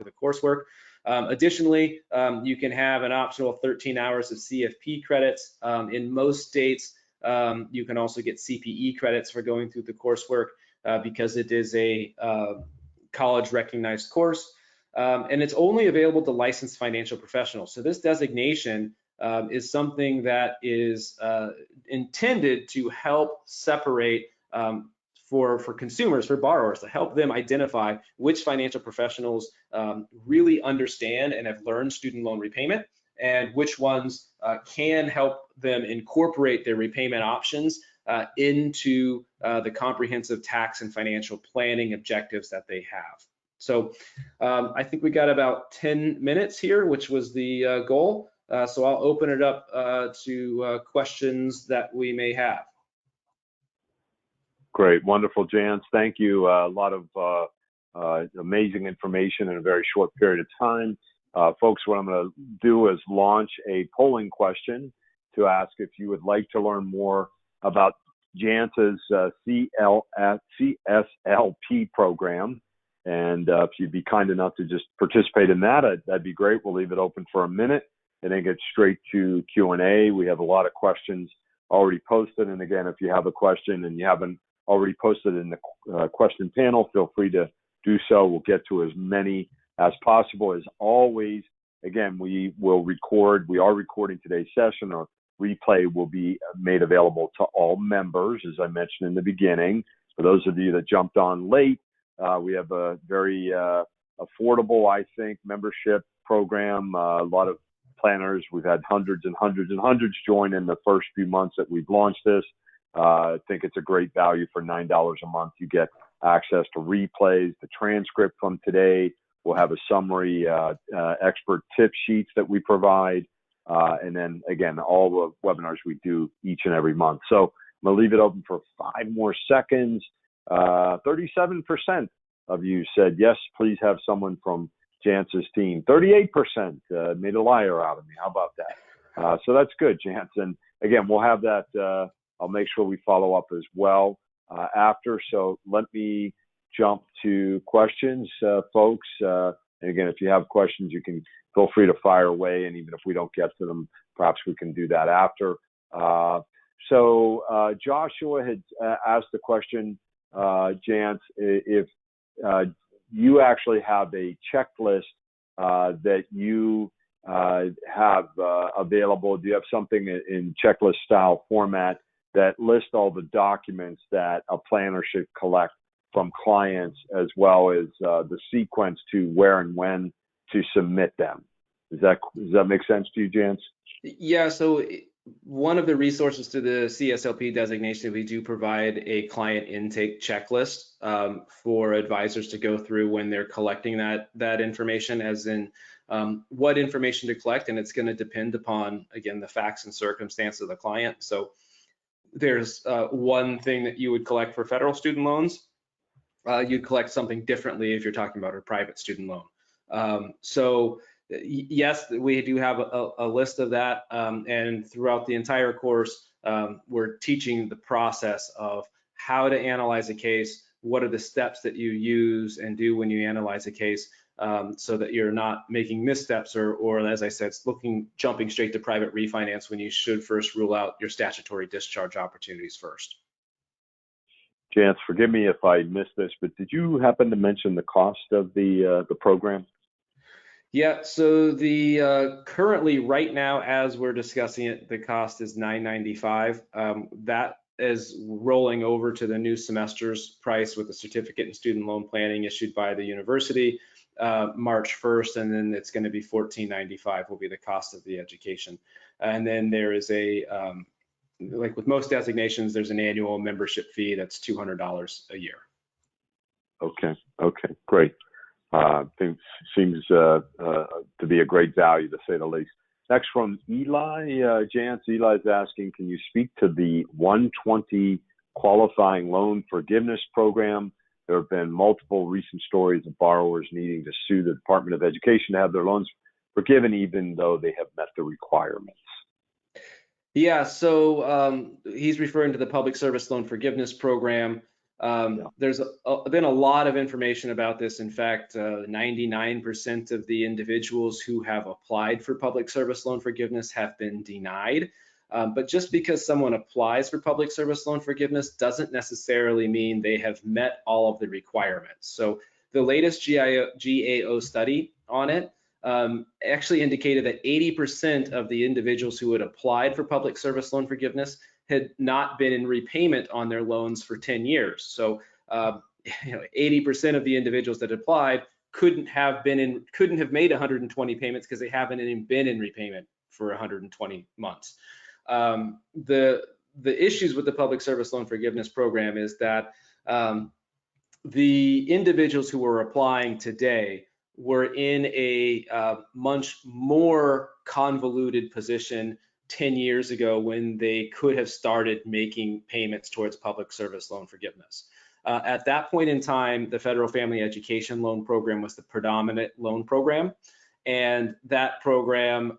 the coursework. Additionally, you can have an optional 13 hours of CFP credits. In most states, you can also get CPE credits for going through the coursework because it is a college recognized course. And it's only available to licensed financial professionals. So this designation is something that is intended to help separate for consumers, for borrowers, to help them identify which financial professionals really understand and have learned student loan repayment, and which ones can help them incorporate their repayment options into the comprehensive tax and financial planning objectives that they have. So I think we got about 10 minutes here, which was the goal. So I'll open it up to questions that we may have. Great, wonderful, Jance. Thank you. A lot of amazing information in a very short period of time. Folks, what I'm going to do is launch a polling question to ask if you would like to learn more about Jance's CSLP program. And if you'd be kind enough to just participate in that, that'd be great. We'll leave it open for a minute and then get straight to Q&A. We have a lot of questions already posted. And again, if you have a question and you haven't already posted in the question panel, feel free to do so. We'll get to as many as possible. As always, again, we are recording today's session. Our replay will be made available to all members, as I mentioned in the beginning. For those of you that jumped on late, we have a very affordable, I think, membership program. A lot of planners. We've had hundreds and hundreds and hundreds join in the first few months that we've launched this. I think it's a great value for $9 a month. You get access to replays, the transcript from today. We'll have a summary, expert tip sheets that we provide. And then, again, all the webinars we do each and every month. So I'm going to leave it open for 5 more seconds. 37% of you said, yes, please have someone from Jance's team. 38% made a liar out of me. How about that? So that's good, Jance. And again, we'll have that. I'll make sure we follow up as well after. So let me jump to questions, folks. And again, if you have questions, you can feel free to fire away. And even if we don't get to them, perhaps we can do that after. So Joshua had asked the question, Jance, if you actually have a checklist that you have available. Do you have something in checklist style format that lists all the documents that a planner should collect from clients, as well as the sequence to where and when to submit them? Does that make sense to you, Jance? Yeah, so one of the resources to the CSLP designation, we do provide a client intake checklist for advisors to go through when they're collecting that information, as in what information to collect, and it's going to depend upon, again, the facts and circumstances of the client. So there's one thing that you would collect for federal student loans. You'd collect something differently if you're talking about a private student loan. So yes, we do have a list of that, and throughout the entire course, we're teaching the process of how to analyze a case, what are the steps that you use and do when you analyze a case, so that you're not making missteps or as I said, jumping straight to private refinance when you should first rule out your statutory discharge opportunities first. Jance, forgive me if I missed this, but did you happen to mention the cost of the program? Yeah, so the currently right now, as we're discussing it, the cost is $995. That is rolling over to the new semester's price with a certificate in student loan planning issued by the university March 1st, and then it's going to be $1495 will be the cost of the education. And then there is a like with most designations, there's an annual membership fee that's $200 a year. Okay, great. Things seems to be a great value, to say the least. Next from Eli, Jance. Eli's asking, can you speak to the 120 qualifying loan forgiveness program? There have been multiple recent stories of borrowers needing to sue the Department of Education to have their loans forgiven, even though they have met the requirements. Yeah, so he's referring to the Public Service Loan Forgiveness Program. There's been a lot of information about this. In fact, 99% of the individuals who have applied for public service loan forgiveness have been denied. But just because someone applies for public service loan forgiveness doesn't necessarily mean they have met all of the requirements. So the latest GAO study on it actually indicated that 80% of the individuals who had applied for public service loan forgiveness had not been in repayment on their loans for 10 years. So 80% of the individuals that applied couldn't have made 120 payments because they haven't even been in repayment for 120 months. The issues with the Public Service Loan Forgiveness Program is that the individuals who were applying today were in a much more convoluted position 10 years ago when they could have started making payments towards public service loan forgiveness. At that point in time, the Federal Family Education Loan Program was the predominant loan program. and that program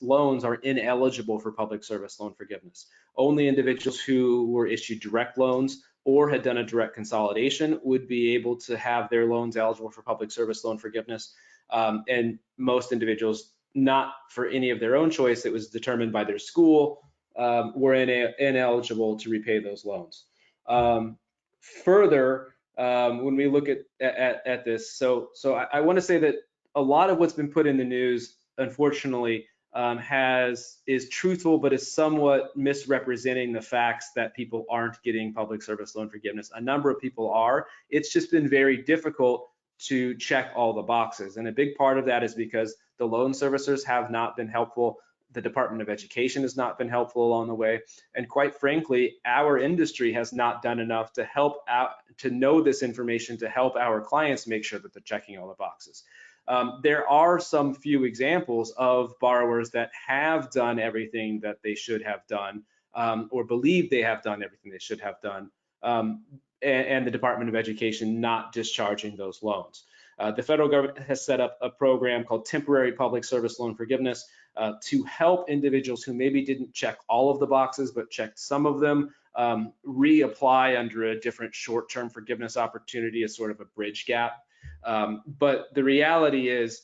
loans are ineligible for public service loan forgiveness. Only individuals who were issued direct loans or had done a direct consolidation would be able to have their loans eligible for public service loan forgiveness. And most individuals, not for any of their own choice, it was determined by their school, were ineligible to repay those loans. Further, when we look at this, so I want to say that a lot of what's been put in the news, unfortunately, is truthful, but is somewhat misrepresenting the facts that people aren't getting public service loan forgiveness. A number of people are. It's just been very difficult to check all the boxes. And a big part of that is because the loan servicers have not been helpful. The Department of Education has not been helpful along the way. And quite frankly, our industry has not done enough to help out, to know this information, to help our clients make sure that they're checking all the boxes. There are some few examples of borrowers that have done everything that they should have done, or believe they have done everything they should have done, and the Department of Education not discharging those loans. The federal government has set up a program called Temporary Public Service Loan Forgiveness to help individuals who maybe didn't check all of the boxes, but checked some of them, reapply under a different short-term forgiveness opportunity as sort of a bridge gap. But the reality is,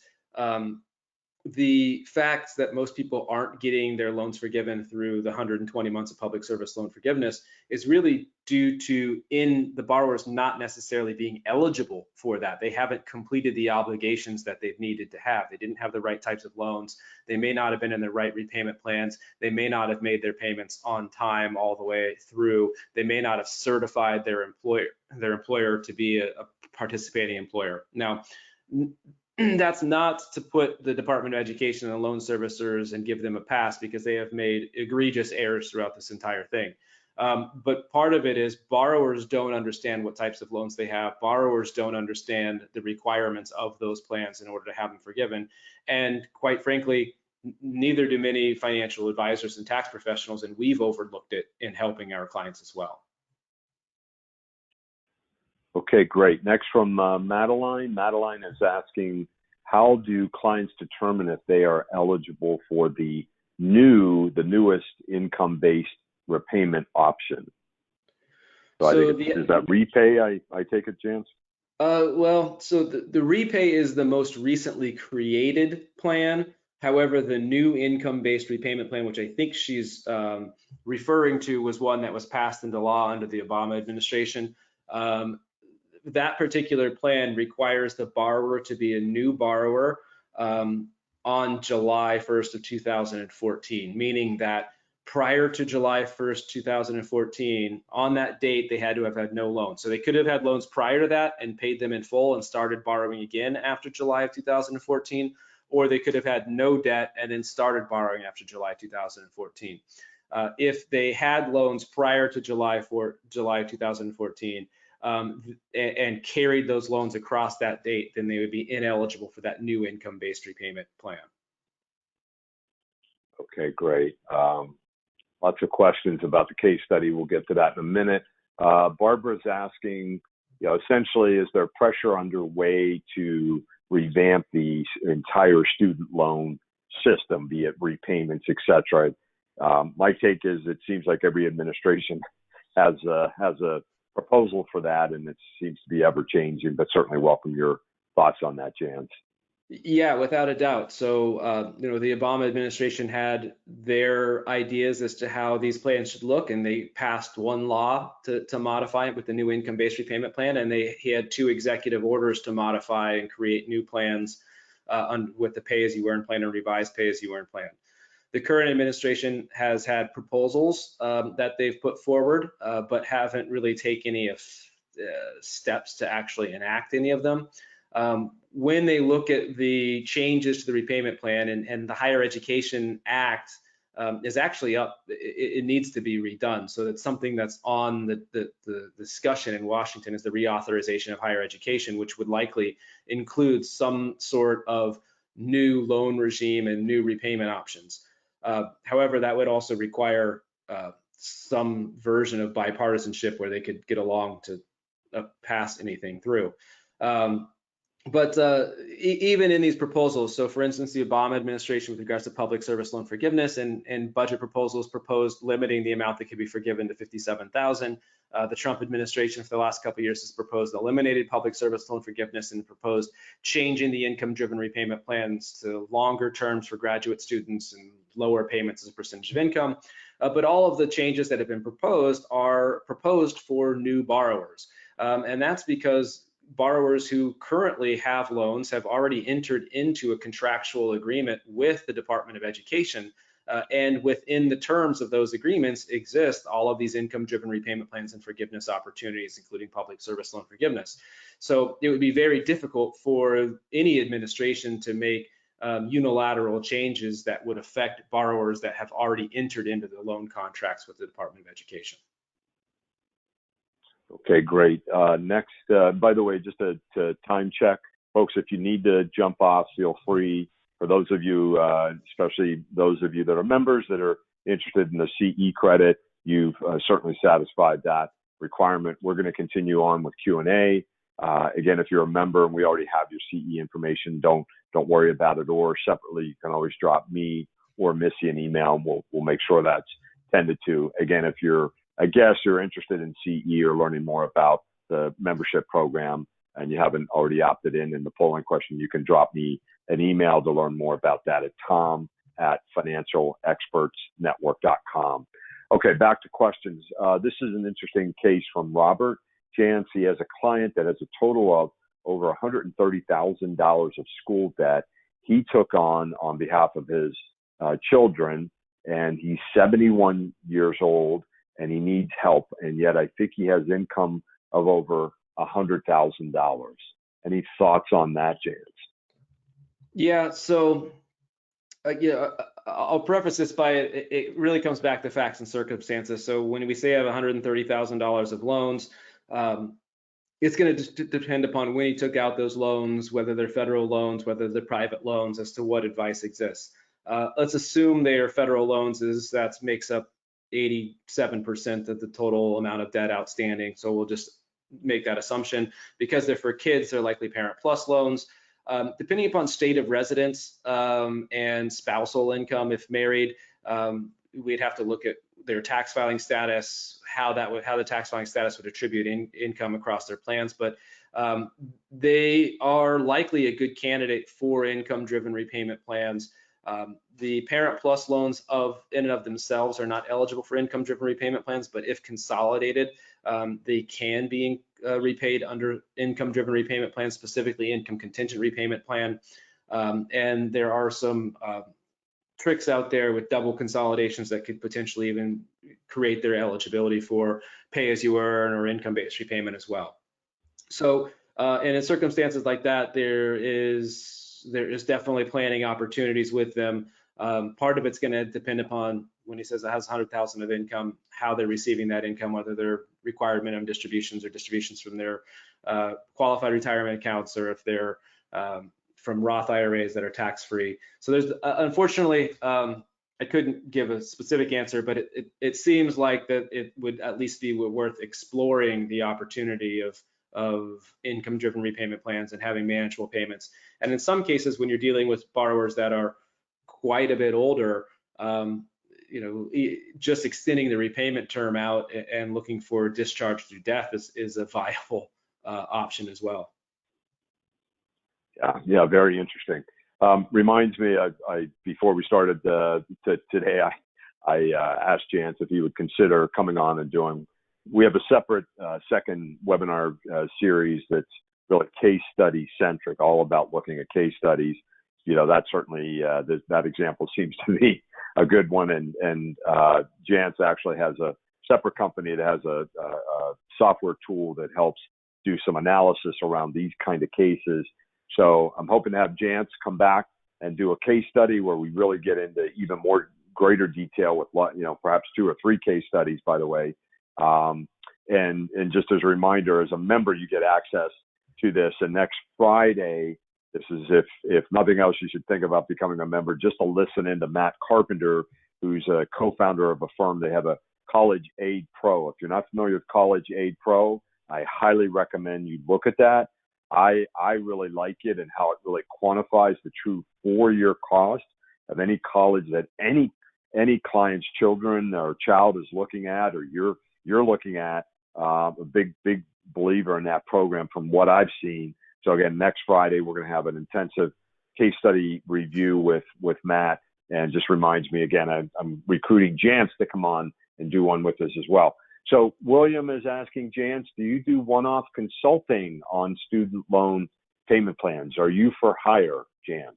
the facts that most people aren't getting their loans forgiven through the 120 months of public service loan forgiveness is really due to the borrowers not necessarily being eligible for that. They haven't completed the obligations that they've needed to have. They didn't have the right types of loans. They may not have been in the right repayment plans. They may not have made their payments on time all the way through. They may not have certified their employer to be a participating employer. Now, that's not to put the Department of Education and the loan servicers and give them a pass, because they have made egregious errors throughout this entire thing. But part of it is borrowers don't understand what types of loans they have. Borrowers don't understand the requirements of those plans in order to have them forgiven. And quite frankly, neither do many financial advisors and tax professionals, and we've overlooked it in helping our clients as well. Okay, great. Next from Madeline. Madeline is asking, how do clients determine if they are eligible for the newest income-based repayment option? So I think is that REPAYE, I take it, Jance? Well, so the REPAYE is the most recently created plan. However, the new income-based repayment plan, which I think she's referring to, was one that was passed into law under the Obama administration. That particular plan requires the borrower to be a new borrower on July 1st of 2014, meaning that prior to July 1st, 2014, on that date, they had to have had no loans. So they could have had loans prior to that and paid them in full and started borrowing again after July of 2014, or they could have had no debt and then started borrowing after July 2014. If they had loans prior to July 2014, and carried those loans across that date, then they would be ineligible for that new income-based repayment plan. Okay, great. Lots of questions about the case study. We'll get to that in a minute. Barbara's asking, essentially, is there pressure underway to revamp the entire student loan system, be it repayments, et cetera? My take is it seems like every administration has a proposal for that, and it seems to be ever changing, but certainly welcome your thoughts on that, Jance. Yeah, without a doubt. So, the Obama administration had their ideas as to how these plans should look, and they passed one law to modify it with the new income-based repayment plan, and he had 2 executive orders to modify and create new plans with the pay-as-you-earn plan and revised pay-as-you-earn plan. The current administration has had proposals that they've put forward, but haven't really taken any steps to actually enact any of them. When they look at the changes to the repayment plan, and the Higher Education Act is actually up, it needs to be redone. So that's something that's on the discussion in Washington, is the reauthorization of higher education, which would likely include some sort of new loan regime and new repayment options. However, that would also require some version of bipartisanship where they could get along to pass anything through. But even in these proposals, so for instance, the Obama administration with regards to public service loan forgiveness and budget proposals proposed limiting the amount that could be forgiven to 57,000. The Trump administration for the last couple of years has proposed eliminated public service loan forgiveness and proposed changing the income-driven repayment plans to longer terms for graduate students and lower payments as a percentage of income. But all of the changes that have been proposed are proposed for new borrowers. And that's because borrowers who currently have loans have already entered into a contractual agreement with the Department of Education. And within the terms of those agreements exist all of these income-driven repayment plans and forgiveness opportunities, including public service loan forgiveness. So it would be very difficult for any administration to make unilateral changes that would affect borrowers that have already entered into the loan contracts with the Department of Education. Okay, great. Next, by the way, just to time check, folks, if you need to jump off, feel free. For those of you, especially those of you that are members that are interested in the CE credit, you've certainly satisfied that requirement. We're going to continue on with Q&A. Again, if you're a member and we already have your CE information, don't worry about it. Or separately, you can always drop me or Missy an email, and we'll make sure that's tended to. Again, if you're a guest, you're interested in CE or learning more about the membership program, and you haven't already opted in the polling question, you can drop me an email to learn more about that at tom@financialexpertsnetwork.com. Okay, back to questions. This is an interesting case from Robert Jantz. He has a client that has a total of over $130,000 of school debt he took on behalf of his children, and he's 71 years old, and he needs help, and yet I think he has income of over $100,000. Any thoughts on that, Jantz? Yeah, so I'll preface this by it really comes back to facts and circumstances. So when we say I have $130,000 of loans, it's going to depend upon when he took out those loans, whether they're federal loans, whether they're private loans, as to what advice exists. Let's assume they are federal loans, as that makes up 87% of the total amount of debt outstanding. So we'll just make that assumption. Because they're for kids, they're likely Parent Plus loans. Depending upon state of residence and spousal income, if married, we'd have to look at their tax filing status, how the tax filing status would attribute income across their plans. But they are likely a good candidate for income-driven repayment plans. The Parent Plus loans in and of themselves are not eligible for income-driven repayment plans, but if consolidated, they can be repaid under income-driven repayment plans, specifically income contingent repayment plan. And there are some tricks out there with double consolidations that could potentially even create their eligibility for pay-as-you-earn or income-based repayment as well. So, and in circumstances like that, there is definitely planning opportunities with them. Part of it's going to depend upon, when he says it has 100,000 of income, how they're receiving that income, whether they're required minimum distributions or distributions from their qualified retirement accounts, or if they're from Roth IRAs that are tax-free. So there's, unfortunately, I couldn't give a specific answer, but it seems like that it would at least be worth exploring the opportunity of income-driven repayment plans and having manageable payments. And in some cases, when you're dealing with borrowers that are quite a bit older, just extending the repayment term out and looking for discharge through death is a viable option as well. Yeah, very interesting. Reminds me, before we started today, I asked Jantz if he would consider coming on and doing. We have a separate second webinar series that's really case study centric, all about looking at case studies. That certainly that example seems to me a good one. And Jantz actually has a separate company that has a software tool that helps do some analysis around these kind of cases. So I'm hoping to have Jantz come back and do a case study where we really get into even more greater detail with, perhaps 2 or 3 case studies, by the way. And just as a reminder, as a member, you get access to this. And next Friday, this is if nothing else, you should think about becoming a member just to listen in to Matt Carpenter, who's a co-founder of a firm. They have a College Aid Pro. If you're not familiar with College Aid Pro, I highly recommend you look at that. I really like it and how it really quantifies the true 4-year cost of any college that any client's children or child is looking at, or you're looking at. A big believer in that program from what I've seen. So again, next Friday we're going to have an intensive case study review with Matt, and just reminds me again, I'm recruiting Jance to come on and do one with us as well. So William is asking, Jance, do you do one-off consulting on student loan payment plans? Are you for hire, Jance?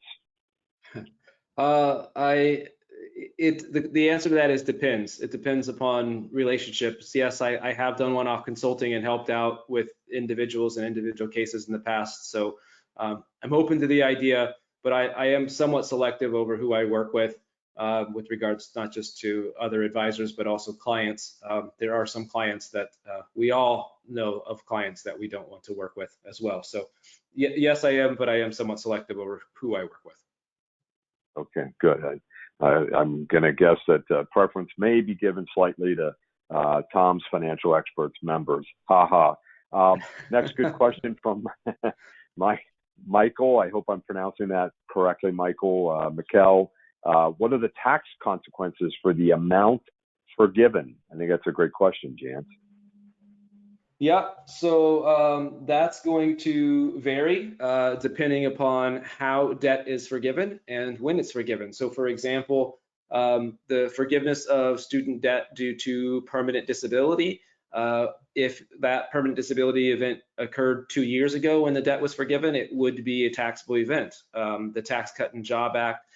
The answer to that is depends. It depends upon relationships. Yes, I have done one-off consulting and helped out with individuals and individual cases in the past. So I'm open to the idea, but I am somewhat selective over who I work with regards not just to other advisors, but also clients. There are some clients that we all know of clients that we don't want to work with as well. So yes, I am, but I am somewhat selective over who I work with. Okay, good. I'm going to guess that preference may be given slightly to Tom's Financial Experts members. Ha ha. Next good question from Michael. I hope I'm pronouncing that correctly, Michael. Mikkel, what are the tax consequences for the amount forgiven? I think that's a great question, Jance. Yeah, so that's going to vary depending upon how debt is forgiven and when it's forgiven. So for example, the forgiveness of student debt due to permanent disability, if that permanent disability event occurred 2 years ago when the debt was forgiven, it would be a taxable event. The Tax Cut and Job Act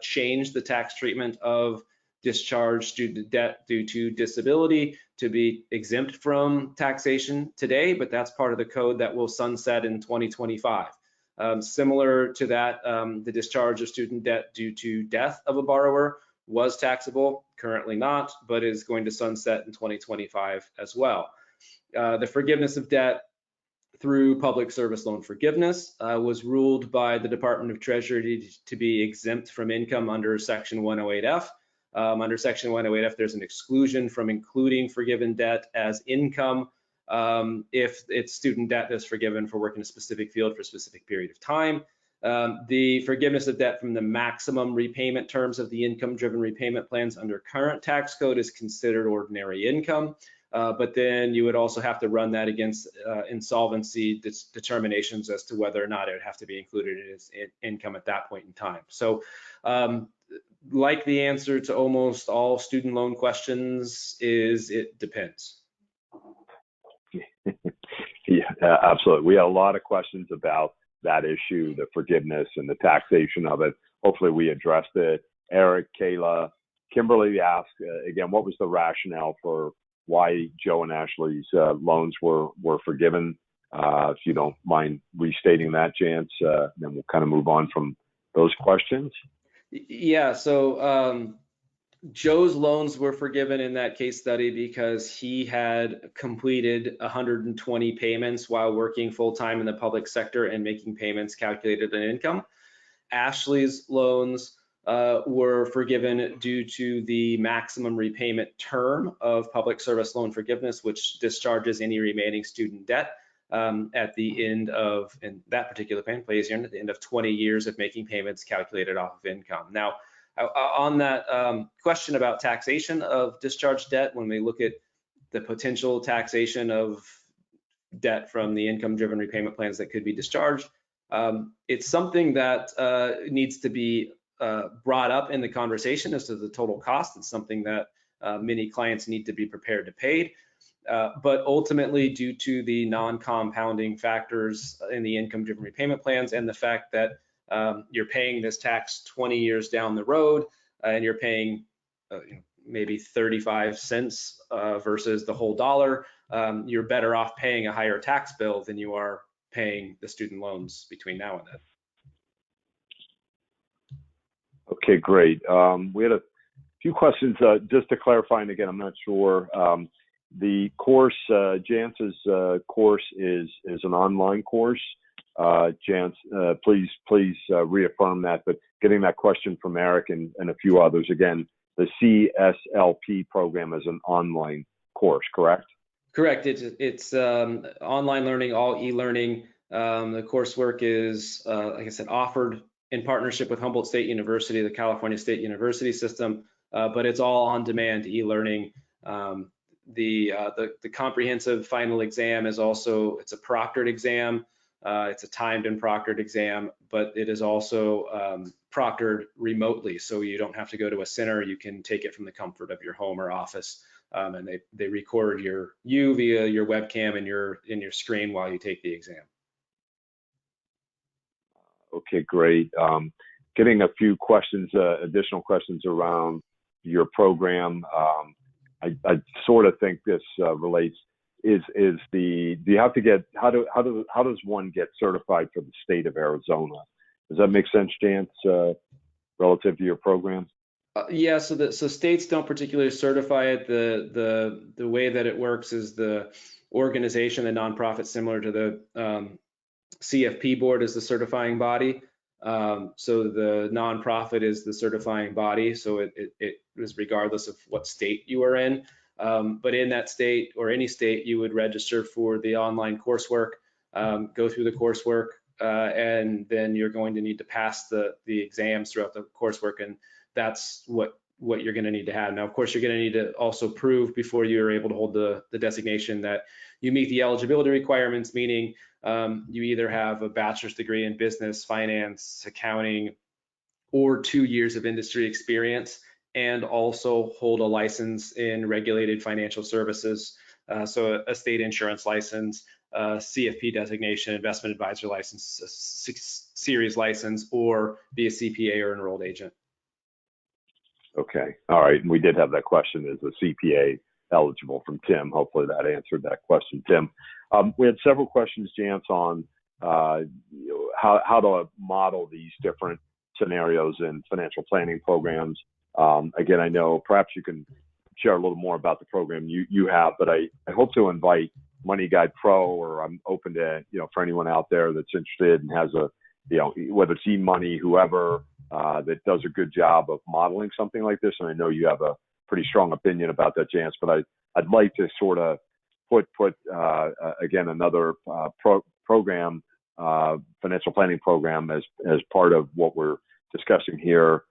changed the tax treatment of discharged student debt due to disability to be exempt from taxation today, but that's part of the code that will sunset in 2025. Similar to that, the discharge of student debt due to death of a borrower was taxable, currently not, but is going to sunset in 2025 as well. The forgiveness of debt through public service loan forgiveness was ruled by the Department of Treasury to be exempt from income under Section 108F. Under Section 108F, there's an exclusion from including forgiven debt as income if it's student debt that's forgiven for work in a specific field for a specific period of time. The forgiveness of debt from the maximum repayment terms of the income-driven repayment plans under current tax code is considered ordinary income. But then you would also have to run that against insolvency determinations as to whether or not it would have to be included as income at that point in time. So like the answer to almost all student loan questions is it depends. Yeah, absolutely. We had a lot of questions about that issue, the forgiveness and the taxation of it. Hopefully we addressed it. Eric, Kayla, Kimberly asked, again, what was the rationale for why Joe and Ashley's loans were forgiven? If you don't mind restating that, Jance, then we'll kind of move on from those questions. Yeah, so Joe's loans were forgiven in that case study because he had completed 120 payments while working full-time in the public sector and making payments calculated in income. Ashley's loans were forgiven due to the maximum repayment term of public service loan forgiveness, which discharges any remaining student debt at the end of, in that particular payment plan, at the end of 20 years of making payments calculated off of income. Now, on that question about taxation of discharged debt, when we look at the potential taxation of debt from the income-driven repayment plans that could be discharged, it's something that needs to be brought up in the conversation as to the total cost. It's something that many clients need to be prepared to pay. But ultimately, due to the non-compounding factors in the income-driven repayment plans and the fact that you're paying this tax 20 years down the road and you're paying maybe 35 cents versus the whole dollar, you're better off paying a higher tax bill than you are paying the student loans between now and then. Okay, great. We had a few questions just to clarify, and again, I'm not sure. The course, Jance's course is an online course. Jance, please reaffirm that, but getting that question from Eric and a few others, again, the CSLP program is an online course, correct? Correct. It's online learning, all e-learning. The coursework is, like I said, offered in partnership with Humboldt State University, the California State University system, but it's all on-demand e-learning. The comprehensive final exam is also, it's a proctored exam. It's a timed and proctored exam, but it is also proctored remotely, so you don't have to go to a center. You can take it from the comfort of your home or office, and they record you via your webcam and in your screen while you take the exam. Okay, great. Getting a few questions, additional questions around your program. I sort of think this relates. Do you have to get, how does one get certified for the state of Arizona? Does that make sense, Jance, relative to your program? Yeah, so states don't particularly certify it. The way that it works is the organization, the nonprofit, similar to the CFP board, is the certifying body. So the nonprofit is the certifying body. So it is regardless of what state you are in. But in that state or any state, you would register for the online coursework, go through the coursework, and then you're going to need to pass the exams throughout the coursework, and that's what you're going to need to have. Now, of course, you're going to need to also prove before you're able to hold the designation that you meet the eligibility requirements, meaning you either have a bachelor's degree in business, finance, accounting, or 2 years of industry experience, and also hold a license in regulated financial services, so a state insurance license, CFP designation, investment advisor license, a series license, or be a CPA or enrolled agent. Okay, all right. And we did have that question, is a CPA eligible, from Tim. Hopefully that answered that question, Tim. We had several questions, Jance, on how to model these different scenarios in financial planning programs. Again, I know perhaps you can share a little more about the program you have, but I hope to invite Money Guide Pro, or I'm open to, for anyone out there that's interested and has a, whether it's eMoney, whoever, that does a good job of modeling something like this. And I know you have a pretty strong opinion about that, Jance, but I'd like to sort of put again, another program, financial planning program, as part of what we're discussing here,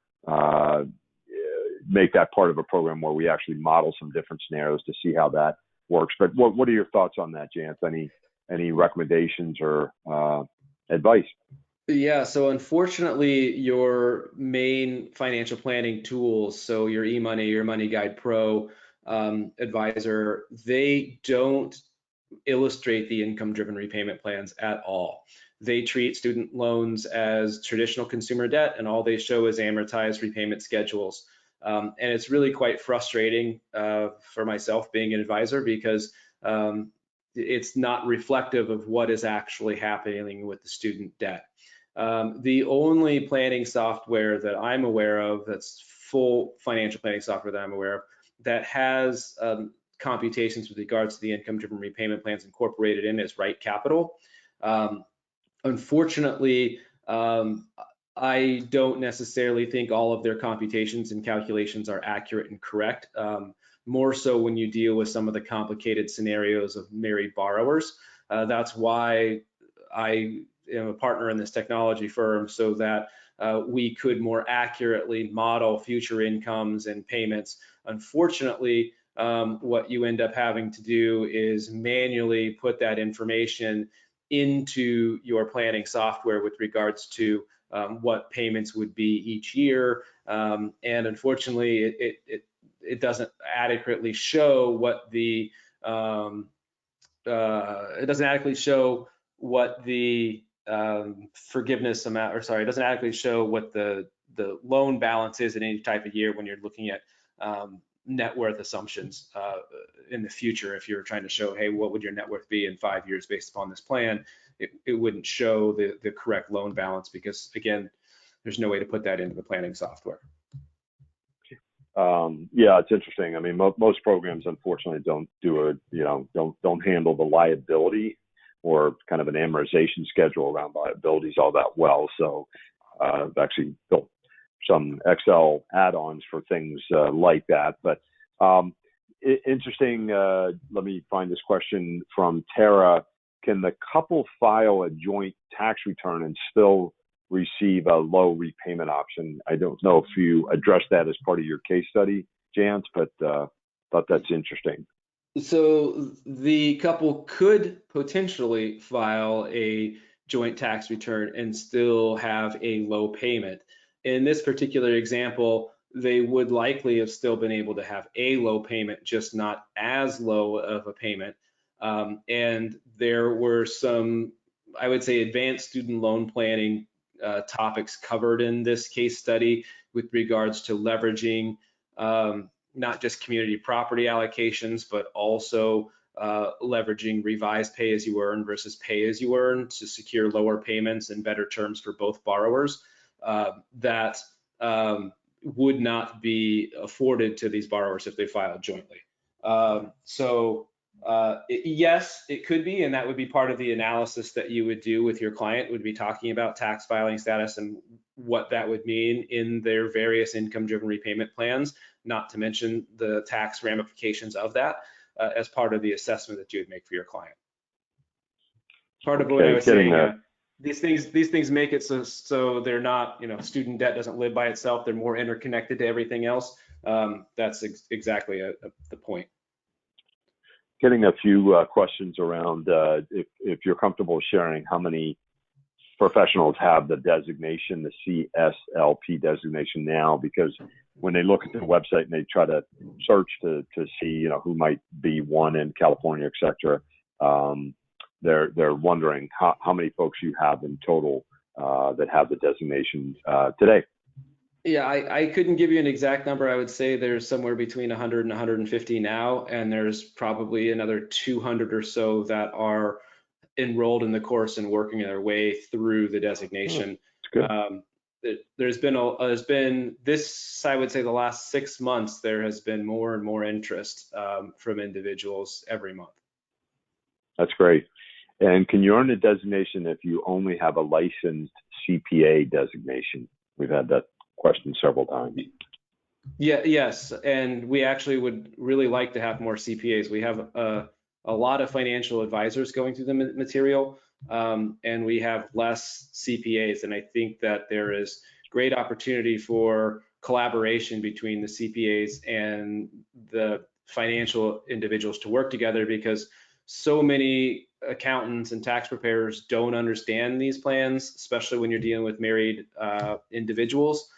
make that part of a program where we actually model some different scenarios to see how that works. But what are your thoughts on that, Jance? Any recommendations or advice? Yeah, so unfortunately, your main financial planning tools, so your eMoney, your Money Guide Pro, advisor, they don't illustrate the income-driven repayment plans at all. They treat student loans as traditional consumer debt, and all they show is amortized repayment schedules. And it's really quite frustrating for myself being an advisor, because it's not reflective of what is actually happening with the student debt. The only planning software that I'm aware of, that's full financial planning software that I'm aware of, that has computations with regards to the income-driven repayment plans incorporated in, is Right Capital. Unfortunately, I don't necessarily think all of their computations and calculations are accurate and correct, more so when you deal with some of the complicated scenarios of married borrowers. That's why I am a partner in this technology firm, so that we could more accurately model future incomes and payments. Unfortunately, what you end up having to do is manually put that information into your planning software with regards to what payments would be each year, and unfortunately, it doesn't adequately show what the forgiveness amount, or sorry, it doesn't adequately show what the loan balance is in any type of year when you're looking at net worth assumptions in the future. If you're trying to show, hey, what would your net worth be in 5 years based upon this plan, it wouldn't show the correct loan balance, because again, there's no way to put that into the planning software. Yeah, it's interesting. I mean, most programs unfortunately don't do don't handle the liability or kind of an amortization schedule around liabilities all that well. So I've actually built some Excel add-ons for things like that. But interesting. Let me find this question from Tara. can the couple file a joint tax return and still receive a low repayment option? I don't know if you addressed that as part of your case study, Jance, but thought that's interesting. So the couple could potentially file a joint tax return and still have a low payment. In this particular example, they would likely have still been able to have a low payment, just not as low of a payment. And there were some, I would say, advanced student loan planning topics covered in this case study with regards to leveraging not just community property allocations, but also leveraging revised pay as you earn versus pay as you earn to secure lower payments and better terms for both borrowers that would not be afforded to these borrowers if they filed jointly. Yes, it could be, and that would be part of the analysis that you would do with your client, would be talking about tax filing status and what that would mean in their various income-driven repayment plans, not to mention the tax ramifications of that as part of the assessment that you would make for your client. Part of what I was saying, these things make it so they're not, student debt doesn't live by itself. They're more interconnected to everything else. That's exactly the point. Getting a few questions around if you're comfortable sharing how many professionals have the designation, the CSLP designation now, because when they look at the website and they try to search to see, who might be one in California, et cetera, they're wondering how many folks you have in total that have the designation today. Yeah, I couldn't give you an exact number. I would say there's somewhere between 100 and 150 now, and there's probably another 200 or so that are enrolled in the course and working their way through the designation. There's been this, I would say, the last 6 months, there has been more and more interest from individuals every month. That's great. And can you earn a designation if you only have a licensed CPA designation? We've had that question several times. Yes, and we actually would really like to have more CPAs. We have a lot of financial advisors going through the material, and we have less CPAs, and I think that there is great opportunity for collaboration between the CPAs and the financial individuals to work together, because so many accountants and tax preparers don't understand these plans, especially when you're dealing with married individuals.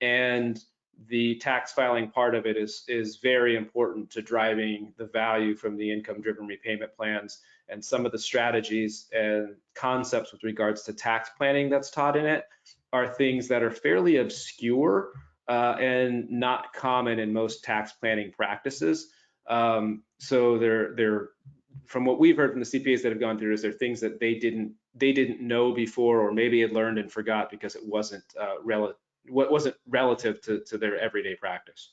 And the tax filing part of it is very important to driving the value from the income-driven repayment plans, and some of the strategies and concepts with regards to tax planning that's taught in it are things that are fairly obscure and not common in most tax planning practices. So they're from what we've heard from the CPAs that have gone through, is there things that they didn't know before, or maybe had learned and forgot because it wasn't relative to their everyday practice.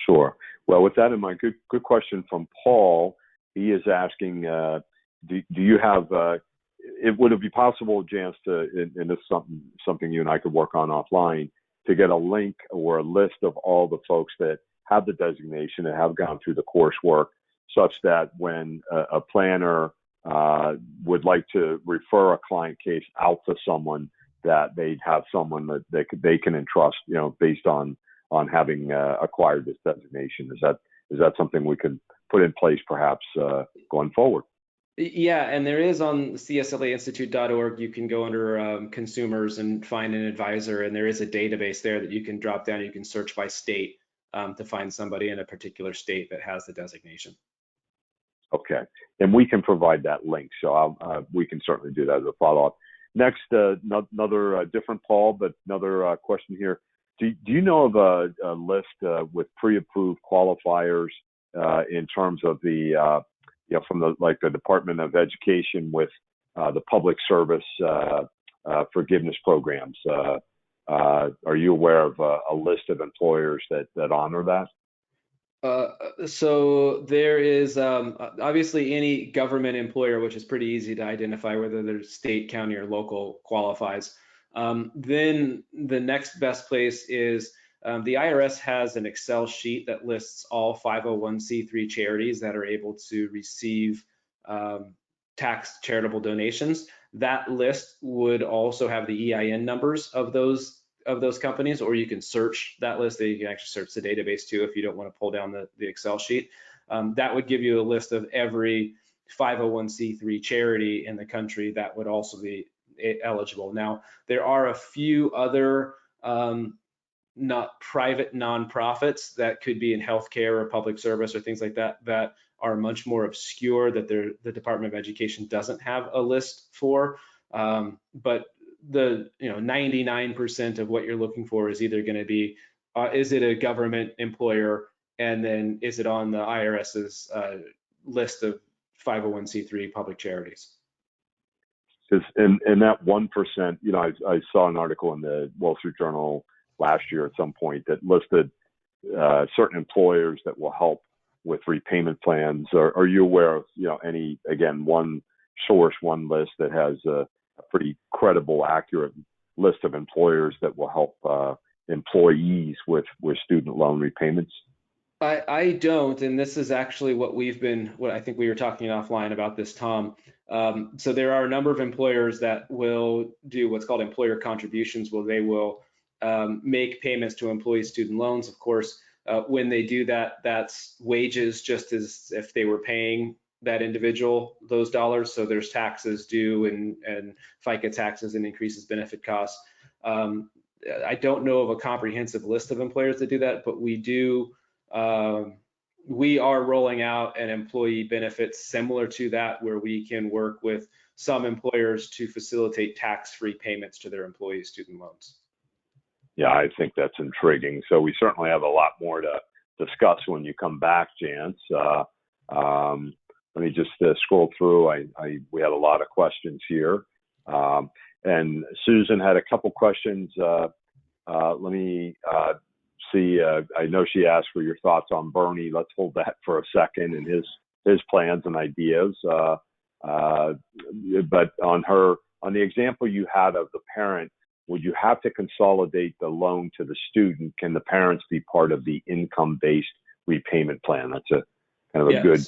Sure. Well, with that in mind, good question from Paul. He is asking, do you have? Would it be possible, Jance, and this is something you and I could work on offline, to get a link or a list of all the folks that have the designation and have gone through the coursework, such that when a planner would like to refer a client case out to someone, that they'd have someone that they can entrust, based on having acquired this designation. Is that something we could put in place perhaps going forward? Yeah, and there is on cslainstitute.org, you can go under consumers and find an advisor, and there is a database there that you can drop down. You can search by state to find somebody in a particular state that has the designation. Okay, and we can provide that link, so we can certainly do that as a follow-up. Next, another different Paul, but another question here. Do you know of a list with pre-approved qualifiers in terms of the from the Department of Education with the public service forgiveness programs? Are you aware of a list of employers that honor that? So there is obviously any government employer, which is pretty easy to identify whether they're state, county, or local, qualifies. Then the next best place is the IRS has an Excel sheet that lists all 501c3 charities that are able to receive tax charitable donations. That list would also have the EIN numbers of those companies, or you can search that list. You can actually search the database too if you don't want to pull down the Excel sheet. That would give you a list of every 501c3 charity in the country that would also be eligible. Now, there are a few other not private nonprofits that could be in healthcare or public service or things like that that are much more obscure that the Department of Education doesn't have a list for. But the 99% of what you're looking for is either going to be is it a government employer, and then is it on the IRS's list of 501c3 public charities. Because in that 1%, I saw an article in the Wall Street Journal last year at some point that listed certain employers that will help with repayment plans. Are you aware of any, again, one source, one list that has a pretty credible, accurate list of employers that will help employees with student loan repayments? I don't, and this is actually what I think we were talking offline about this, Tom. So there are a number of employers that will do what's called employer contributions, where they will make payments to employees' student loans. Of course, when they do that, that's wages, just as if they were paying that individual those dollars. So there's taxes due and FICA taxes and increases benefit costs. I don't know of a comprehensive list of employers that do that, but we do. We are rolling out an employee benefit similar to that, where we can work with some employers to facilitate tax-free payments to their employees' student loans. Yeah, I think that's intriguing. So we certainly have a lot more to discuss when you come back, Jance. Let me just scroll through. We had a lot of questions here. And Susan had a couple questions. Let me see. I know she asked for your thoughts on Bernie. Let's hold that for a second and his plans and ideas. But on the example you had of the parent, would you have to consolidate the loan to the student? Can the parents be part of the income-based repayment plan? That's a kind of a good.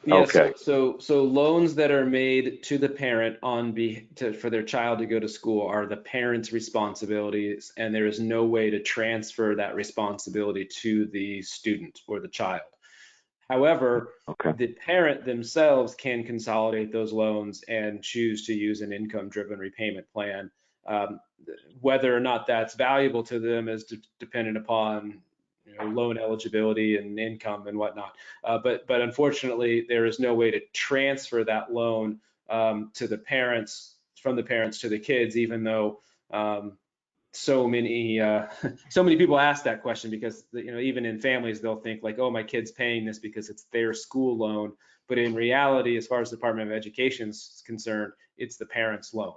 Yes. Okay. So loans that are made to the parent for their child to go to school are the parent's responsibilities, and there is no way to transfer that responsibility to the student or the child. However, the parent themselves can consolidate those loans and choose to use an income-driven repayment plan. Whether or not that's valuable to them is dependent upon loan eligibility and income and whatnot. But unfortunately, there is no way to transfer that loan to the parents, from the parents to the kids, even though so many people ask that question, because even in families they'll think like, oh, my kid's paying this because it's their school loan. But in reality, as far as the Department of Education is concerned, it's the parent's loan.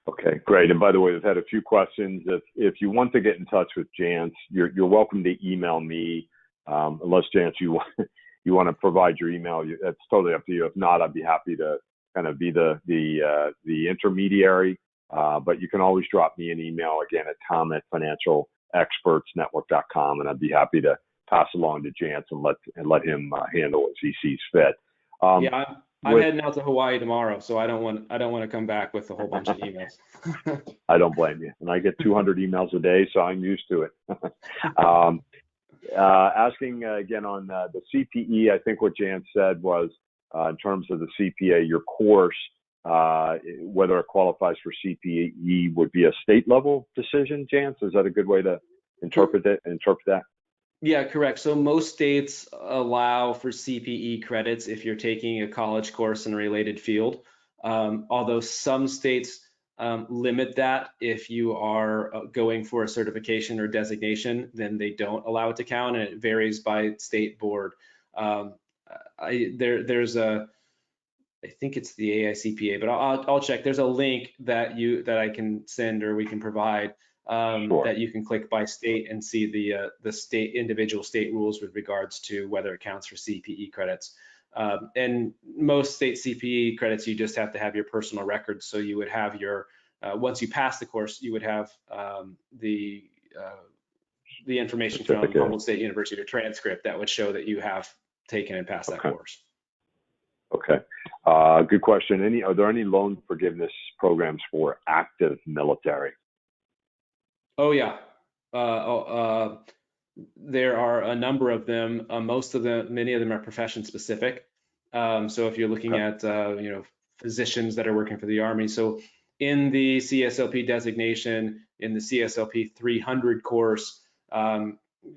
Okay, great. And by the way, we've had a few questions. If you want to get in touch with Jance, you're welcome to email me. Unless Jance, you want to provide your email, that's totally up to you. If not, I'd be happy to kind of be the intermediary. But you can always drop me an email again at tom@financialexpertsnetwork.com, and I'd be happy to pass along to Jance and let him handle it as he sees fit. I'm heading out to Hawaii tomorrow, so I don't want to come back with a whole bunch of emails. I don't blame you, and I get 200 emails a day, so I'm used to it. Asking again on the CPE, I think what Jance said was in terms of the CPA, your course, whether it qualifies for CPE would be a state level decision. Jance, is that a good way to interpret that? Yeah, correct. So most states allow for CPE credits if you're taking a college course in a related field, although some states limit that. If you are going for a certification or designation, then they don't allow it to count, and it varies by state board. There's I think it's the AICPA, but I'll check. There's a link that I can send or we can provide. Sure. That you can click by state and see the individual state rules with regards to whether it counts for CPE credits. And most state CPE credits, you just have to have your personal records. So you would have your once you pass the course, you would have the information from Humboldt State University, your transcript that would show that you have taken and passed that course. Okay. Good question. Are there any loan forgiveness programs for active military? Oh yeah. There are a number of them. Many of them are profession specific. So if you're looking Okay. at, physicians that are working for the Army. So in the CSLP designation, in the CSLP 300 course,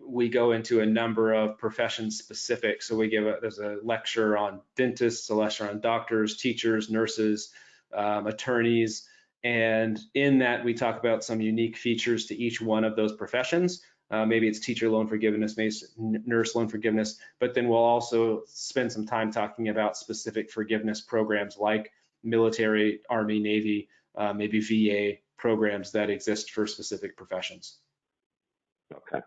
we go into a number of profession specific. So there's a lecture on dentists, a lecture on doctors, teachers, nurses, attorneys. And in that, we talk about some unique features to each one of those professions. Maybe it's teacher loan forgiveness, maybe it's nurse loan forgiveness, but then we'll also spend some time talking about specific forgiveness programs like military, Army, Navy, maybe VA programs that exist for specific professions. Okay.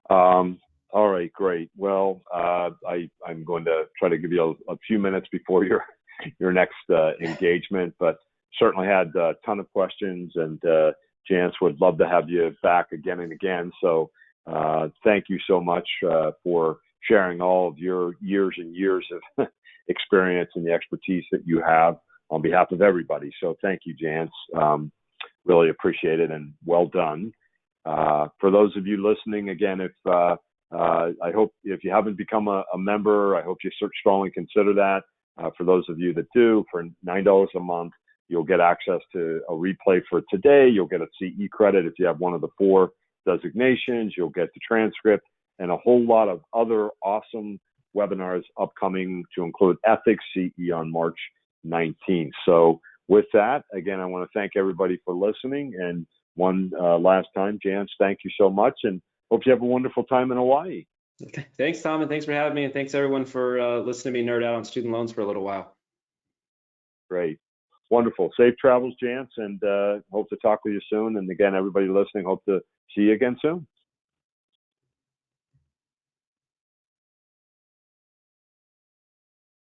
All right, great. Well, I'm going to try to give you a few minutes before your next engagement, but certainly had a ton of questions, and Jance would love to have you back again and again. So thank you so much for sharing all of your years and years of experience and the expertise that you have on behalf of everybody. So thank you, Jance. Really appreciate it, and well done. For those of you listening, again, I hope if you haven't become a member, I hope you strongly consider that. For those of you that do, for $9 a month, you'll get access to a replay for today. You'll get a CE credit if you have one of the 4 designations. You'll get the transcript and a whole lot of other awesome webinars upcoming, to include Ethics CE on March 19th. So with that, again, I want to thank everybody for listening. And one last time, Jance, thank you so much, and hope you have a wonderful time in Hawaii. Okay. Thanks, Tom, and thanks for having me, and thanks everyone for listening to me nerd out on student loans for a little while. Great. Wonderful. Safe travels, Jance, and hope to talk with you soon. And again, everybody listening, hope to see you again soon.